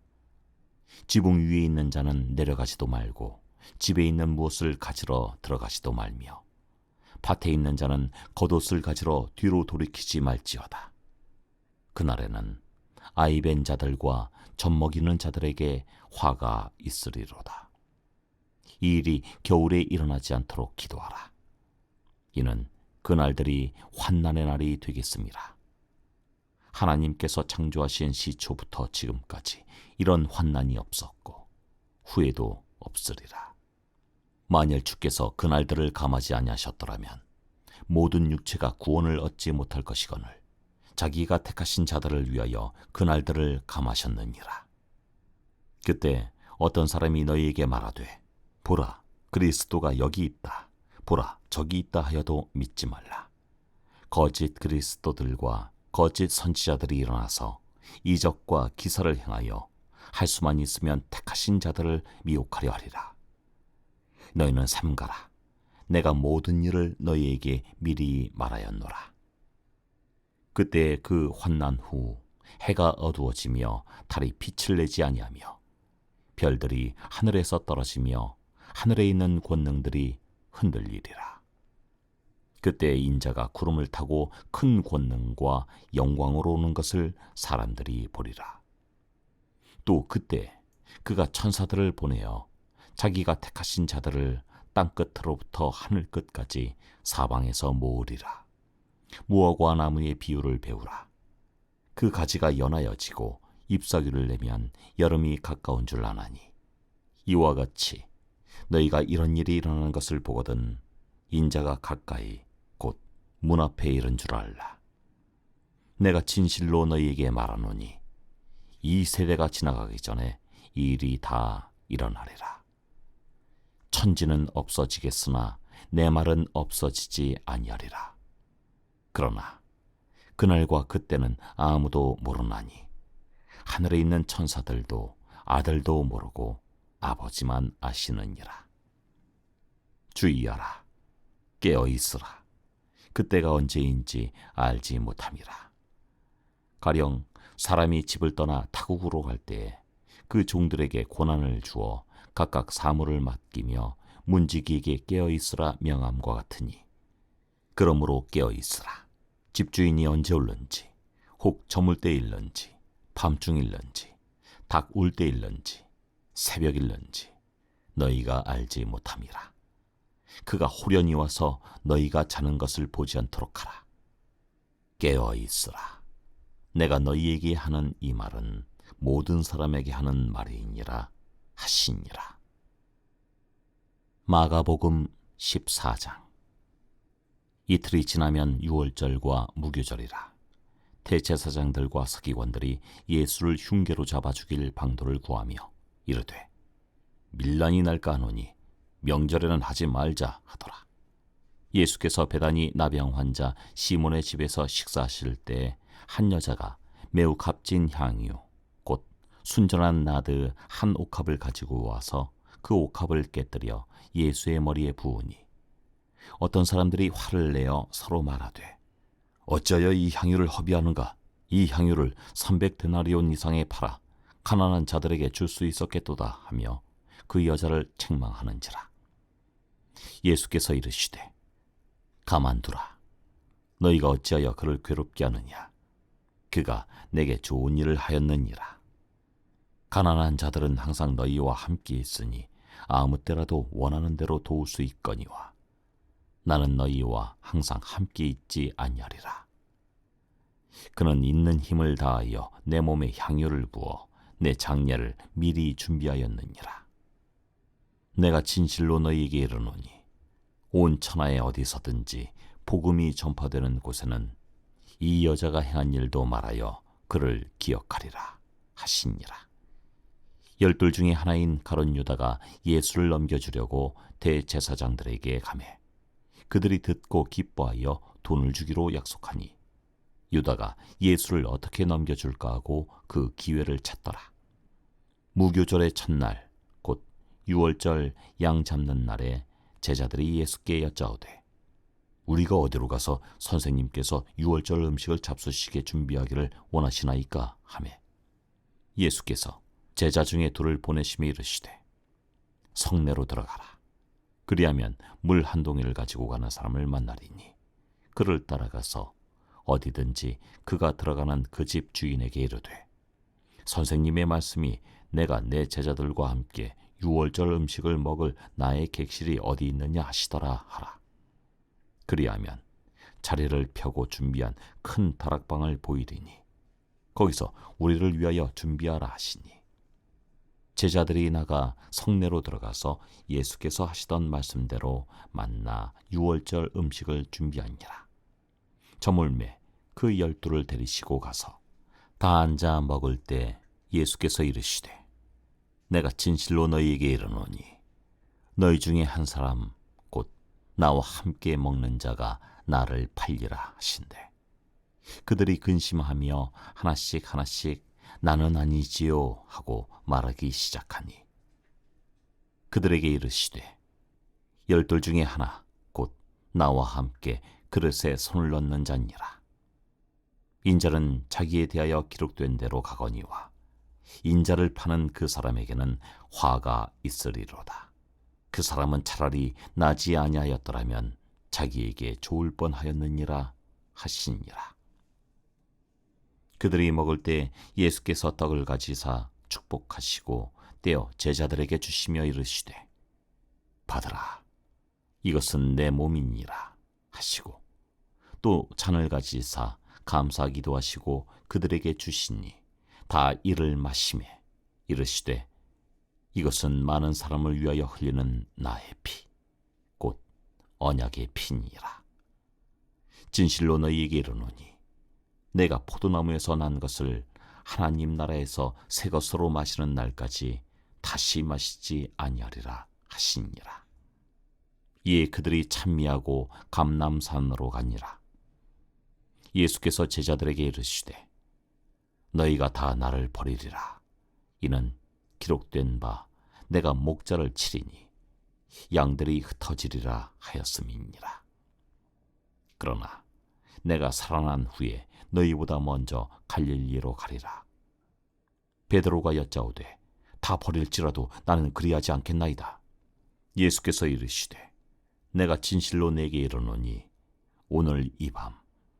지붕 위에 있는 자는 내려가지도 말고 집에 있는 무엇을 가지러 들어가지도 말며 밭에 있는 자는 겉옷을 가지러 뒤로 돌이키지 말지어다. 그날에는 아이벤 자들과 젖먹이는 자들에게 화가 있으리로다. 이 일이 겨울에 일어나지 않도록 기도하라. 이는 그날들이 환난의 날이 되겠습니다. 하나님께서 창조하신 시초부터 지금까지 이런 환난이 없었고 후에도 없으리라. 만일 주께서 그날들을 감하지 아니하셨더라면 모든 육체가 구원을 얻지 못할 것이거늘 자기가 택하신 자들을 위하여 그날들을 감하셨느니라. 그때 어떤 사람이 너희에게 말하되 보라 그리스도가 여기 있다, 보라 저기 있다 하여도 믿지 말라. 거짓 그리스도들과 거짓 선지자들이 일어나서 이적과 기사를 행하여 할 수만 있으면 택하신 자들을 미혹하려 하리라. 너희는 삼가라. 내가 모든 일을 너희에게 미리 말하였노라. 그때 그 환난 후 해가 어두워지며 달이 빛을 내지 아니하며 별들이 하늘에서 떨어지며 하늘에 있는 권능들이 흔들리리라. 그때 인자가 구름을 타고 큰 권능과 영광으로 오는 것을 사람들이 보리라. 또 그때 그가 천사들을 보내어 자기가 택하신 자들을 땅끝으로부터 하늘 끝까지 사방에서 모으리라. 무화과 나무의 비유를 배우라. 그 가지가 연하여 지고 잎사귀를 내면 여름이 가까운 줄 아나니 이와 같이 너희가 이런 일이 일어나는 것을 보거든 인자가 가까이 곧 문 앞에 이른 줄 알라. 내가 진실로 너희에게 말하노니 이 세대가 지나가기 전에 이 일이 다 일어나리라. 천지는 없어지겠으나 내 말은 없어지지 아니하리라. 그러나 그날과 그때는 아무도 모르나니 하늘에 있는 천사들도 아들도 모르고 아버지만 아시느니라. 주의하라. 깨어 있으라. 그때가 언제인지 알지 못함이라. 가령 사람이 집을 떠나 타국으로 갈 때에 그 종들에게 고난을 주어 각각 사물을 맡기며 문지기에게 깨어 있으라 명함과 같으니 그러므로 깨어 있으라. 집주인이 언제 올는지 혹 저물 때일는지 밤중일는지 닭 울 때일는지 새벽일는지 너희가 알지 못함이라. 그가 호련히 와서 너희가 자는 것을 보지 않도록 하라. 깨어 있으라. 내가 너희에게 하는 이 말은 모든 사람에게 하는 말이니라 하시니라. 마가복음 14장. 이틀이 지나면 유월절과 무교절이라. 대제사장들과 서기관들이 예수를 흉계로 잡아 죽일 방도를 구하며 이르되 밀란이 날까 하노니 명절에는 하지 말자 하더라. 예수께서 베다니 나병 환자 시몬의 집에서 식사하실 때 한 여자가 매우 값진 향유 곧 순전한 나드 한 옥합을 가지고 와서 그 옥합을 깨뜨려 예수의 머리에 부으니 어떤 사람들이 화를 내어 서로 말하되 어찌하여 이 향유를 허비하는가? 이 향유를 300데나리온 이상에 팔아 가난한 자들에게 줄 수 있었겠도다 하며 그 여자를 책망하는지라. 예수께서 이르시되 가만두라. 너희가 어찌하여 그를 괴롭게 하느냐? 그가 내게 좋은 일을 하였느니라. 가난한 자들은 항상 너희와 함께 있으니 아무 때라도 원하는 대로 도울 수 있거니와 나는 너희와 항상 함께 있지 아니하리라. 그는 있는 힘을 다하여 내 몸에 향유를 부어 내 장례를 미리 준비하였느니라. 내가 진실로 너희에게 이르노니 온 천하에 어디서든지 복음이 전파되는 곳에는 이 여자가 행한 일도 말하여 그를 기억하리라 하시니라. 12 중에 하나인 가룟 유다가 예수를 넘겨주려고 대제사장들에게 가매 그들이 듣고 기뻐하여 돈을 주기로 약속하니 유다가 예수를 어떻게 넘겨줄까 하고 그 기회를 찾더라. 무교절의 첫날 곧 유월절 양 잡는 날에 제자들이 예수께 여짜오되 우리가 어디로 가서 선생님께서 유월절 음식을 잡수시게 준비하기를 원하시나이까 하매 예수께서 제자 중에 둘을 보내심에 이르시되 성내로 들어가라. 그리하면 물 한 동이를 가지고 가는 사람을 만나리니 그를 따라가서 어디든지 그가 들어가는 그 집 주인에게 이르되 선생님의 말씀이 내가 내 제자들과 함께 유월절 음식을 먹을 나의 객실이 어디 있느냐 하시더라 하라. 그리하면 자리를 펴고 준비한 큰 다락방을 보이리니 거기서 우리를 위하여 준비하라 하시니 제자들이 나가 성내로 들어가서 예수께서 하시던 말씀대로 만나 유월절 음식을 준비하니라. 저물매 그 12를 데리시고 가서 다 앉아 먹을 때 예수께서 이르시되 내가 진실로 너희에게 이르노니 너희 중에 한 사람 곧 나와 함께 먹는 자가 나를 팔리라 하신대. 그들이 근심하며 하나씩 나는 아니지요 하고 말하기 시작하니 그들에게 이르시되 12 중에 하나 곧 나와 함께 그릇에 손을 넣는 자니라. 인자는 자기에 대하여 기록된 대로 가거니와 인자를 파는 그 사람에게는 화가 있으리로다. 그 사람은 차라리 나지 아니하였더라면 자기에게 좋을 뻔하였느니라 하시니라. 그들이 먹을 때 예수께서 떡을 가지사 축복하시고 떼어 제자들에게 주시며 이르시되 받으라. 이것은 내 몸이니라 하시고 또 잔을 가지사 감사기도 하시고 그들에게 주시니 다 이를 마시매 이르시되 이것은 많은 사람을 위하여 흘리는 나의 피 곧 언약의 피니라. 진실로 너희에게 이르노니 내가 포도나무에서 난 것을 하나님 나라에서 새 것으로 마시는 날까지 다시 마시지 아니하리라 하시니라. 이에 그들이 찬미하고 감람산으로 가니라. 예수께서 제자들에게 이르시되 너희가 다 나를 버리리라. 이는 기록된 바 내가 목자를 치리니 양들이 흩어지리라 하였음이니라. 그러나 내가 살아난 후에 너희보다 먼저 갈릴리로 가리라. 베드로가 여짜오되 다 버릴지라도 나는 그리하지 않겠나이다. 예수께서 이르시되 내가 진실로 내게 이르노니 오늘 이 밤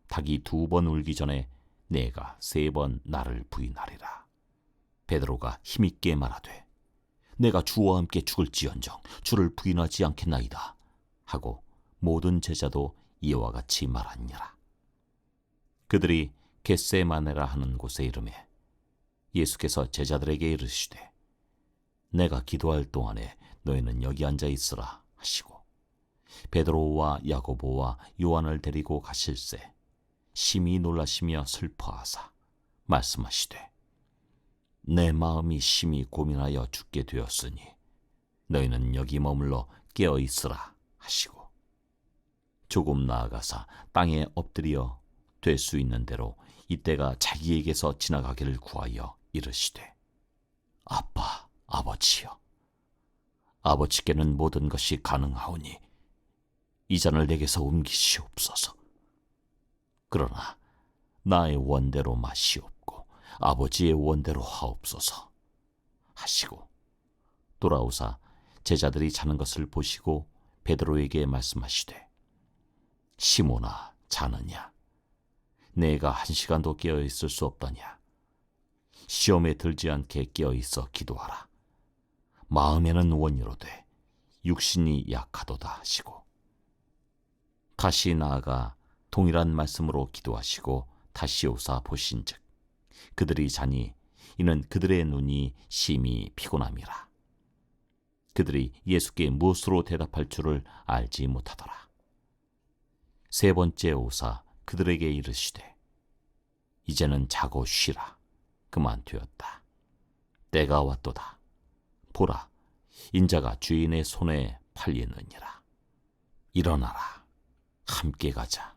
닭이 2번 울기 전에 내가 3번 나를 부인하리라. 베드로가 힘있게 말하되 내가 주와 함께 죽을지언정 주를 부인하지 않겠나이다 하고 모든 제자도 이와 같이 말하니라. 그들이 겟세마네라 하는 곳에 이르매 예수께서 제자들에게 이르시되 내가 기도할 동안에 너희는 여기 앉아 있으라 하시고 베드로와 야고보와 요한을 데리고 가실새 심히 놀라시며 슬퍼하사 말씀하시되 내 마음이 심히 고민하여 죽게 되었으니 너희는 여기 머물러 깨어 있으라 하시고 조금 나아가사 땅에 엎드려 될 수 있는 대로 이때가 자기에게서 지나가기를 구하여 이르시되 아빠 아버지여 아버지께는 모든 것이 가능하오니 이 잔을 내게서 옮기시옵소서. 그러나 나의 원대로 마시옵고 아버지의 원대로 하옵소서 하시고 돌아오사 제자들이 자는 것을 보시고 베드로에게 말씀하시되 시몬아 자느냐 내가 1시간도 깨어 있을 수 없더냐 시험에 들지 않게 깨어 있어 기도하라 마음에는 원이로되 육신이 약하도다 하시고 다시 나아가 동일한 말씀으로 기도하시고 다시 오사 보신즉 그들이 자니 이는 그들의 눈이 심히 피곤함이라. 그들이 예수께 무엇으로 대답할 줄을 알지 못하더라. 세 번째 오사 그들에게 이르시되 이제는 자고 쉬라. 그만 되었다. 때가 왔도다. 보라, 인자가 주인의 손에 팔리느니라. 일어나라. 함께 가자.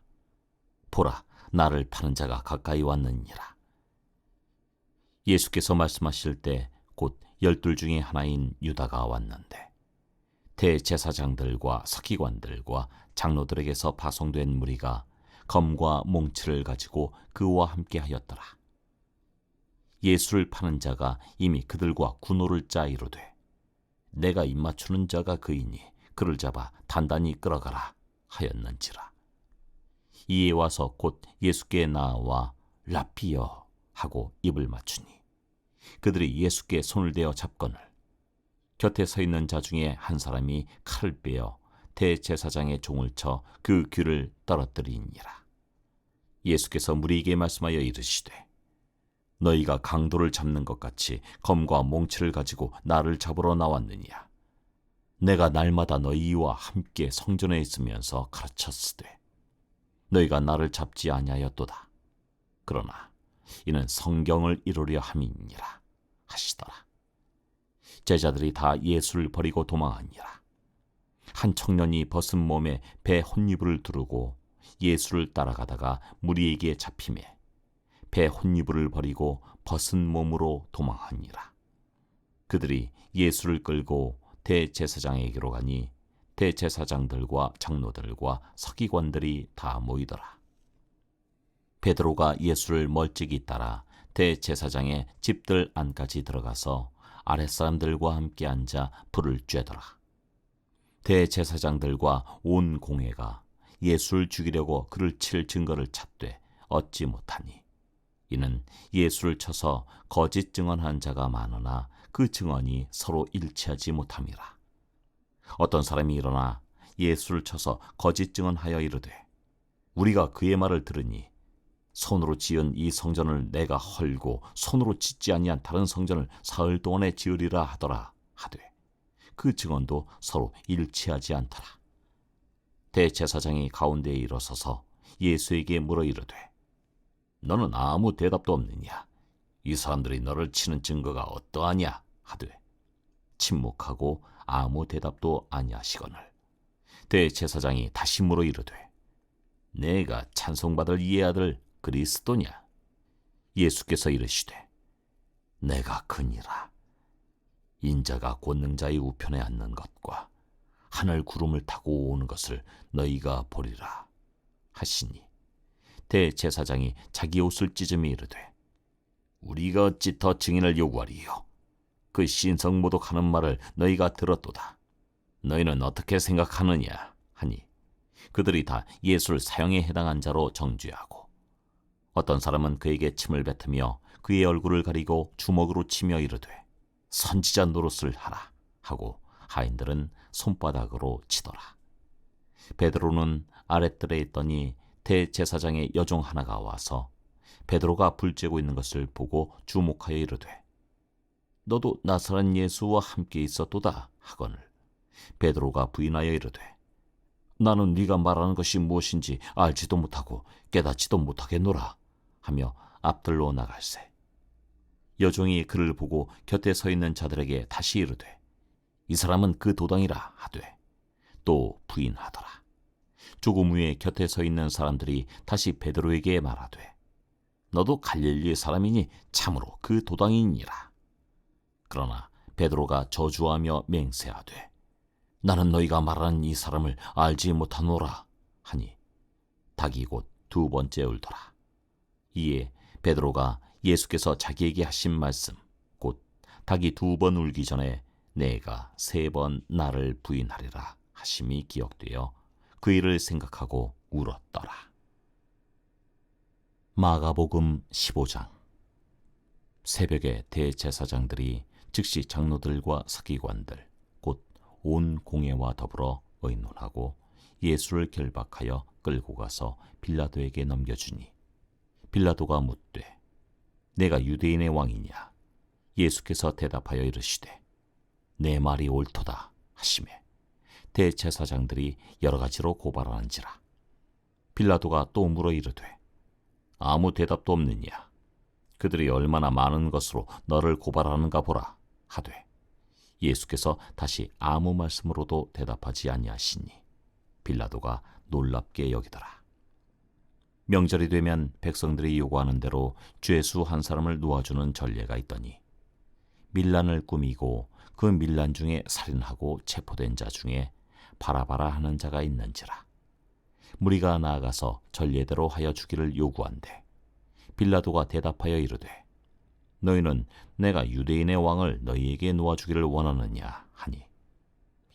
보라, 나를 파는 자가 가까이 왔느니라. 예수께서 말씀하실 때 곧 12 중에 하나인 유다가 왔는데 대제사장들과 서기관들과 장로들에게서 파송된 무리가 검과 몽치를 가지고 그와 함께 하였더라. 예수를 파는 자가 이미 그들과 군호를 짜 이르되 내가 입맞추는 자가 그이니 그를 잡아 단단히 끌어가라 하였는지라. 이에 와서 곧 예수께 나와 라피여 하고 입을 맞추니 그들이 예수께 손을 대어 잡거늘 곁에 서 있는 자 중에 한 사람이 칼을 빼어 대제사장의 종을 쳐 그 귀를 떨어뜨리니라. 예수께서 무리에게 말씀하여 이르시되 너희가 강도를 잡는 것 같이 검과 몽치를 가지고 나를 잡으러 나왔느냐. 내가 날마다 너희와 함께 성전에 있으면서 가르쳤으되 너희가 나를 잡지 아니하였도다. 그러나 이는 성경을 이루려 함이니라 하시더라. 제자들이 다 예수를 버리고 도망하니라. 한 청년이 벗은 몸에 배 혼이불을 두르고 예수를 따라가다가 무리에게 잡히매 배 혼이불을 버리고 벗은 몸으로 도망하니라. 그들이 예수를 끌고 대제사장에게로 가니 대제사장들과 장로들과 서기관들이 다 모이더라. 베드로가 예수를 멀찍이 따라 대제사장의 집들 안까지 들어가서 아랫사람들과 함께 앉아 불을 쬐더라. 대제사장들과 온 공회가 예수를 죽이려고 그를 칠 증거를 찾되 얻지 못하니 이는 예수를 쳐서 거짓 증언한 자가 많으나 그 증언이 서로 일치하지 못함이라. 어떤 사람이 일어나 예수를 쳐서 거짓 증언하여 이르되 우리가 그의 말을 들으니 손으로 지은 이 성전을 내가 헐고 손으로 짓지 아니한 다른 성전을 사흘 동안에 지으리라 하더라 하되 그 증언도 서로 일치하지 않더라. 대제사장이 가운데에 일어서서 예수에게 물어 이르되 너는 아무 대답도 없느냐? 이 사람들이 너를 치는 증거가 어떠하냐? 하되 침묵하고 아무 대답도 아니하시거늘 대제사장이 다시 물어 이르되 내가 찬송받을 이의 아들 그리스도냐? 예수께서 이르시되 내가 그니라. 인자가 권능자의 우편에 앉는 것과 하늘 구름을 타고 오는 것을 너희가 보리라 하시니 대제사장이 자기 옷을 찢으며 이르되 우리가 어찌 더 증인을 요구하리요? 그 신성모독하는 말을 너희가 들었도다. 너희는 어떻게 생각하느냐 하니 그들이 다 예수를 사형에 해당한 자로 정죄하고 어떤 사람은 그에게 침을 뱉으며 그의 얼굴을 가리고 주먹으로 치며 이르되 선지자 노릇을 하라 하고 하인들은 손바닥으로 치더라. 베드로는 아랫뜰에 있더니 대제사장의 여종 하나가 와서 베드로가 불 쬐고 있는 것을 보고 주목하여 이르되 너도 나사렛 예수와 함께 있었도다 하거늘 베드로가 부인하여 이르되 나는 네가 말하는 것이 무엇인지 알지도 못하고 깨닫지도 못하겠노라 하며 앞들로 나갈새 여종이 그를 보고 곁에 서 있는 자들에게 다시 이르되 이 사람은 그 도당이라 하되 또 부인하더라. 조금 후에 곁에 서 있는 사람들이 다시 베드로에게 말하되 너도 갈릴리 사람이니 참으로 그 도당이니라. 그러나 베드로가 저주하며 맹세하되 나는 너희가 말하는 이 사람을 알지 못하노라 하니 닭이 곧 두 번째 울더라. 이에 베드로가 예수께서 자기에게 하신 말씀, 곧 닭이 두 번 울기 전에 내가 세 번 나를 부인하리라 하심이 기억되어 그 일을 생각하고 울었더라. 마가복음 15장. 새벽에 대제사장들이 즉시 장로들과 서기관들 곧 온 공회와 더불어 의논하고 예수를 결박하여 끌고 가서 빌라도에게 넘겨주니 빌라도가 묻되 내가 유대인의 왕이냐? 예수께서 대답하여 이르시되 내 말이 옳도다 하시매 대제사장들이 여러 가지로 고발하는지라. 빌라도가 또 물어 이르되 아무 대답도 없느냐? 그들이 얼마나 많은 것으로 너를 고발하는가 보라 하되 예수께서 다시 아무 말씀으로도 대답하지 아니하시니 빌라도가 놀랍게 여기더라. 명절이 되면 백성들이 요구하는 대로 죄수 한 사람을 놓아주는 전례가 있더니 밀란을 꾸미고 그 밀란 중에 살인하고 체포된 자 중에 바라바라 하는 자가 있는지라. 무리가 나아가서 전례대로 하여 주기를 요구한대 빌라도가 대답하여 이르되 너희는 내가 유대인의 왕을 너희에게 놓아주기를 원하느냐 하니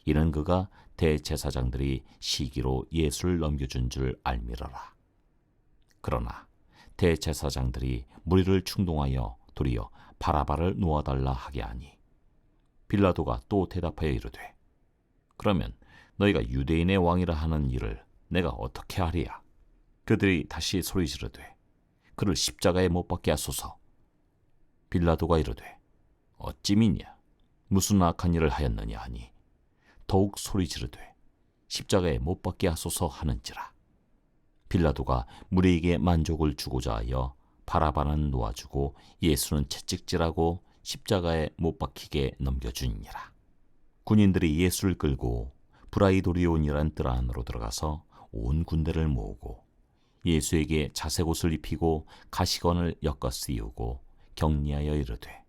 이는 그가 대제사장들이 시기로 예수를 넘겨준 줄 알미러라. 그러나 대제사장들이 무리를 충동하여 도리어 바라바를 놓아달라 하게 하니 빌라도가 또 대답하여 이르되 그러면 너희가 유대인의 왕이라 하는 일을 내가 어떻게 하리야? 그들이 다시 소리 지르되 그를 십자가에 못 박게 하소서. 빌라도가 이르되 어찌미냐? 무슨 악한 일을 하였느냐 하니 더욱 소리 지르되 십자가에 못 박게 하소서 하는지라. 빌라도가 무리에게 만족을 주고자 하여 바라바는 놓아주고 예수는 채찍질하고 십자가에 못 박히게 넘겨주니라. 군인들이 예수를 끌고 브라이도리온이란 뜰 안으로 들어가서 온 군대를 모으고 예수에게 자색옷을 입히고 가시건을 엮어 씌우고 격리하여 이르되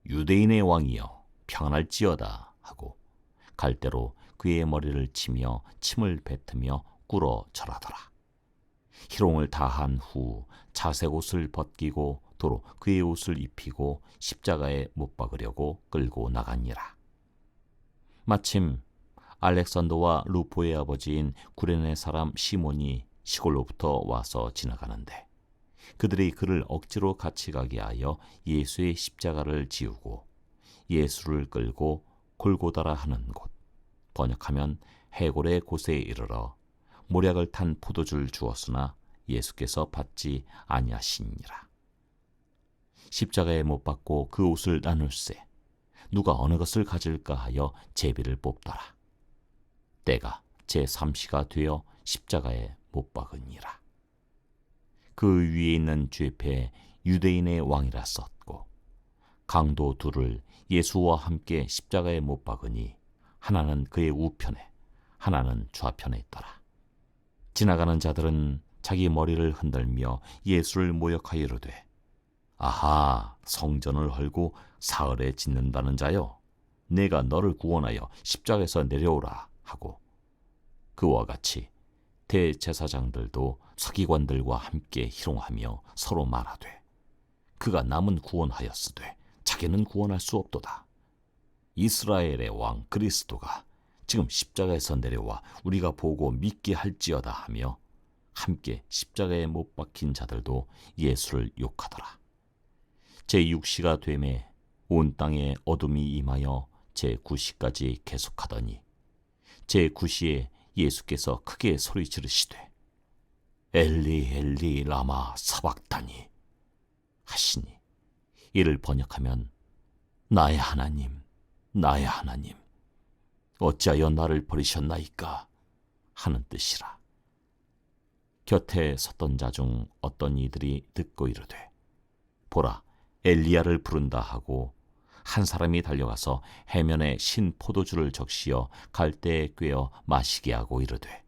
유대인의 왕이여 평안할지어다 하고 갈대로 그의 머리를 치며 침을 뱉으며 꿇어 절하더라. 희롱을 다한 후 자색옷을 벗기고 도로 그의 옷을 입히고 십자가에 못 박으려고 끌고 나가니라. 마침 알렉산더와 루포의 아버지인 구레네 사람 시몬이 시골로부터 와서 지나가는데 그들이 그를 억지로 같이 가게 하여 예수의 십자가를 지우고 예수를 끌고 골고다라 하는 곳, 번역하면 해골의 곳에 이르러 모략을 탄 포도주를 주었으나 예수께서 받지 아니하시니라. 십자가에 못 박고 그 옷을 나눌세 누가 어느 것을 가질까 하여 제비를 뽑더라. 때가 제3시가 되어 십자가에 못 박으니라. 그 위에 있는 죄패에 유대인의 왕이라 썼고 강도 둘을 예수와 함께 십자가에 못 박으니 하나는 그의 우편에 하나는 좌편에 있더라. 지나가는 자들은 자기 머리를 흔들며 예수를 모욕하여 이르되 아하 성전을 헐고 사흘에 짓는다는 자여 내가 너를 구원하여 십자가에서 내려오라 하고 그와 같이 대제사장들도 서기관들과 함께 희롱하며 서로 말하되 그가 남은 구원하였으되 자기는 구원할 수 없도다. 이스라엘의 왕 그리스도가 지금 십자가에서 내려와 우리가 보고 믿게 할지어다 하며 함께 십자가에 못 박힌 자들도 예수를 욕하더라. 제6시가 되매 온 땅에 어둠이 임하여 제9시까지 계속하더니 제9시에 예수께서 크게 소리 지르시되 엘리 엘리 라마 사박다니 하시니 이를 번역하면 나의 하나님 나의 하나님 어찌하여 나를 버리셨나이까 하는 뜻이라. 곁에 섰던 자 중 어떤 이들이 듣고 이르되 보라 엘리야를 부른다 하고 한 사람이 달려가서 해면에 신 포도주를 적시어 갈대에 꿰어 마시게 하고 이르되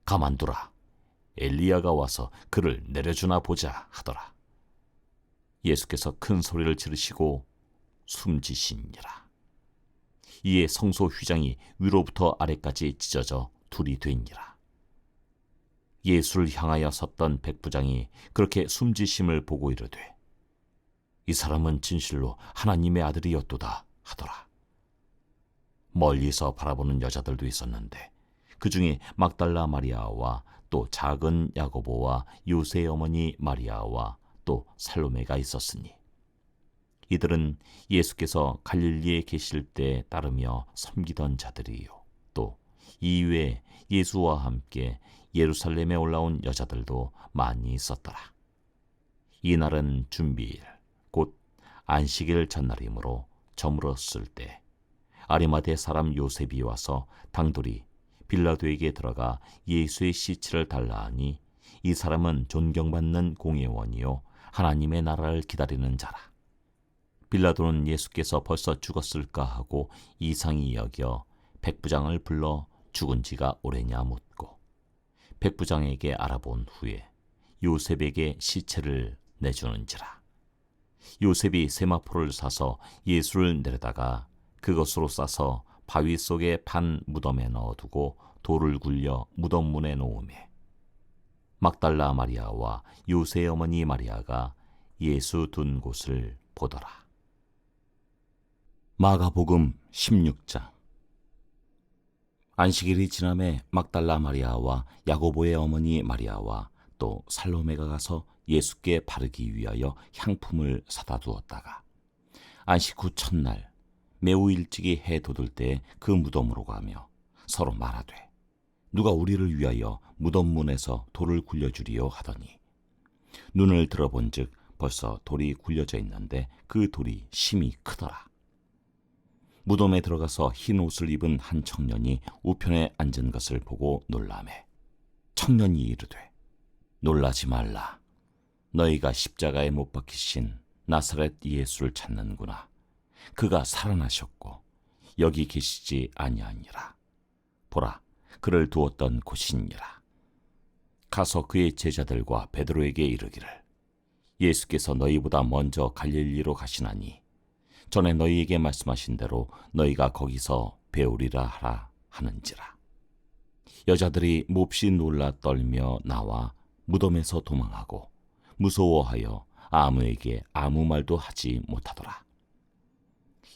가만두라 엘리야가 와서 그를 내려주나 보자 하더라. 예수께서 큰 소리를 지르시고 숨지시니라. 이에 성소 휘장이 위로부터 아래까지 찢어져 둘이 되니라. 예수를 향하여 섰던 백부장이 그렇게 숨지심을 보고 이르되 이 사람은 진실로 하나님의 아들이었도다 하더라. 멀리서 바라보는 여자들도 있었는데 그 중에 막달라 마리아와 또 작은 야고보와 요새의 어머니 마리아와 또 살로메가 있었으니 이들은 예수께서 갈릴리에 계실 때 따르며 섬기던 자들이요 또 이외에 예수와 함께 예루살렘에 올라온 여자들도 많이 있었더라. 이날은 준비일 곧 안식일 전날이므로 저물었을 때 아리마대 사람 요셉이 와서 당돌이 빌라도에게 들어가 예수의 시체를 달라 하니 이 사람은 존경받는 공회원이요 하나님의 나라를 기다리는 자라. 빌라도는 예수께서 벌써 죽었을까 하고 이상히 여겨 백부장을 불러 죽은 지가 오래냐 묻고 백부장에게 알아본 후에 요셉에게 시체를 내주는지라. 요셉이 세마포를 사서 예수를 내려다가 그것으로 싸서 바위 속에 판 무덤에 넣어두고 돌을 굴려 무덤 문에 놓으매 막달라 마리아와 요새의 어머니 마리아가 예수 둔 곳을 보더라. 마가복음 16장. 안식일이 지남에 막달라 마리아와 야고보의 어머니 마리아와 또 살로메가 가서 예수께 바르기 위하여 향품을 사다 두었다가 안식 후 첫날 매우 일찍이 해 돋을 때 그 무덤으로 가며 서로 말하되 누가 우리를 위하여 무덤 문에서 돌을 굴려주리요 하더니 눈을 들어본즉 벌써 돌이 굴려져 있는데 그 돌이 심히 크더라. 무덤에 들어가서 흰 옷을 입은 한 청년이 우편에 앉은 것을 보고 놀라매 청년이 이르되 놀라지 말라. 너희가 십자가에 못 박히신 나사렛 예수를 찾는구나. 그가 살아나셨고 여기 계시지 아니하니라. 보라, 그를 두었던 곳이니라. 가서 그의 제자들과 베드로에게 이르기를 예수께서 너희보다 먼저 갈릴리로 가시나니 전에 너희에게 말씀하신 대로 너희가 거기서 배우리라 하라 하는지라. 여자들이 몹시 놀라 떨며 나와 무덤에서 도망하고 무서워하여 아무에게 아무 말도 하지 못하더라.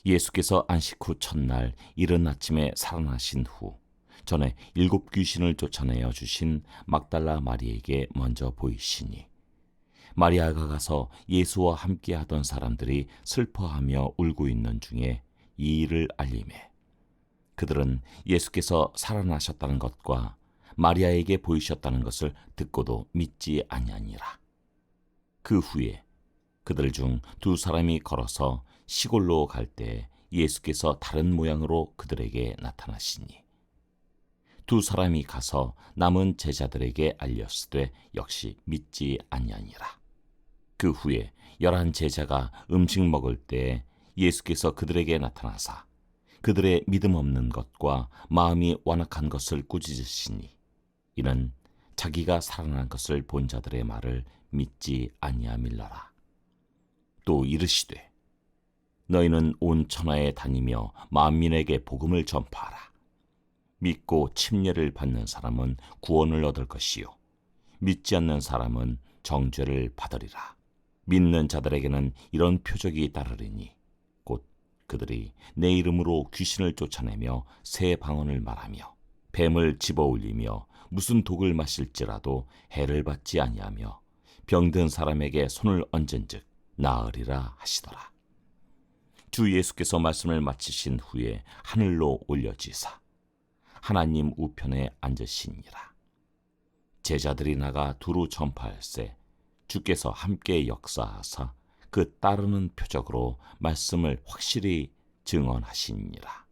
예수께서 안식 후 첫날 이른 아침에 살아나신 후 전에 7 귀신을 쫓아내어 주신 막달라 마리에게 먼저 보이시니 마리아가 가서 예수와 함께 하던 사람들이 슬퍼하며 울고 있는 중에 이 일을 알리매 그들은 예수께서 살아나셨다는 것과 마리아에게 보이셨다는 것을 듣고도 믿지 아니하니라. 그 후에 그들 중 2 사람이 걸어서 시골로 갈 때 예수께서 다른 모양으로 그들에게 나타나시니 2 사람이 가서 남은 제자들에게 알렸으되 역시 믿지 아니하니라. 그 후에 11 제자가 음식 먹을 때 예수께서 그들에게 나타나사 그들의 믿음 없는 것과 마음이 완악한 것을 꾸짖으시니 이는 자기가 살아난 것을 본 자들의 말을 믿지 아니함일러라. 또 이르시되 너희는 온 천하에 다니며 만민에게 복음을 전파하라. 믿고 침례를 받는 사람은 구원을 얻을 것이요 믿지 않는 사람은 정죄를 받으리라. 믿는 자들에게는 이런 표적이 따르리니 곧 그들이 내 이름으로 귀신을 쫓아내며 새 방언을 말하며 뱀을 집어올리며 무슨 독을 마실지라도 해를 받지 아니하며 병든 사람에게 손을 얹은즉 나으리라 하시더라. 주 예수께서 말씀을 마치신 후에 하늘로 올려지사 하나님 우편에 앉으시니라. 제자들이 나가 두루 전파할세 주께서 함께 역사하사 그 따르는 표적으로 말씀을 확실히 증언하시니라.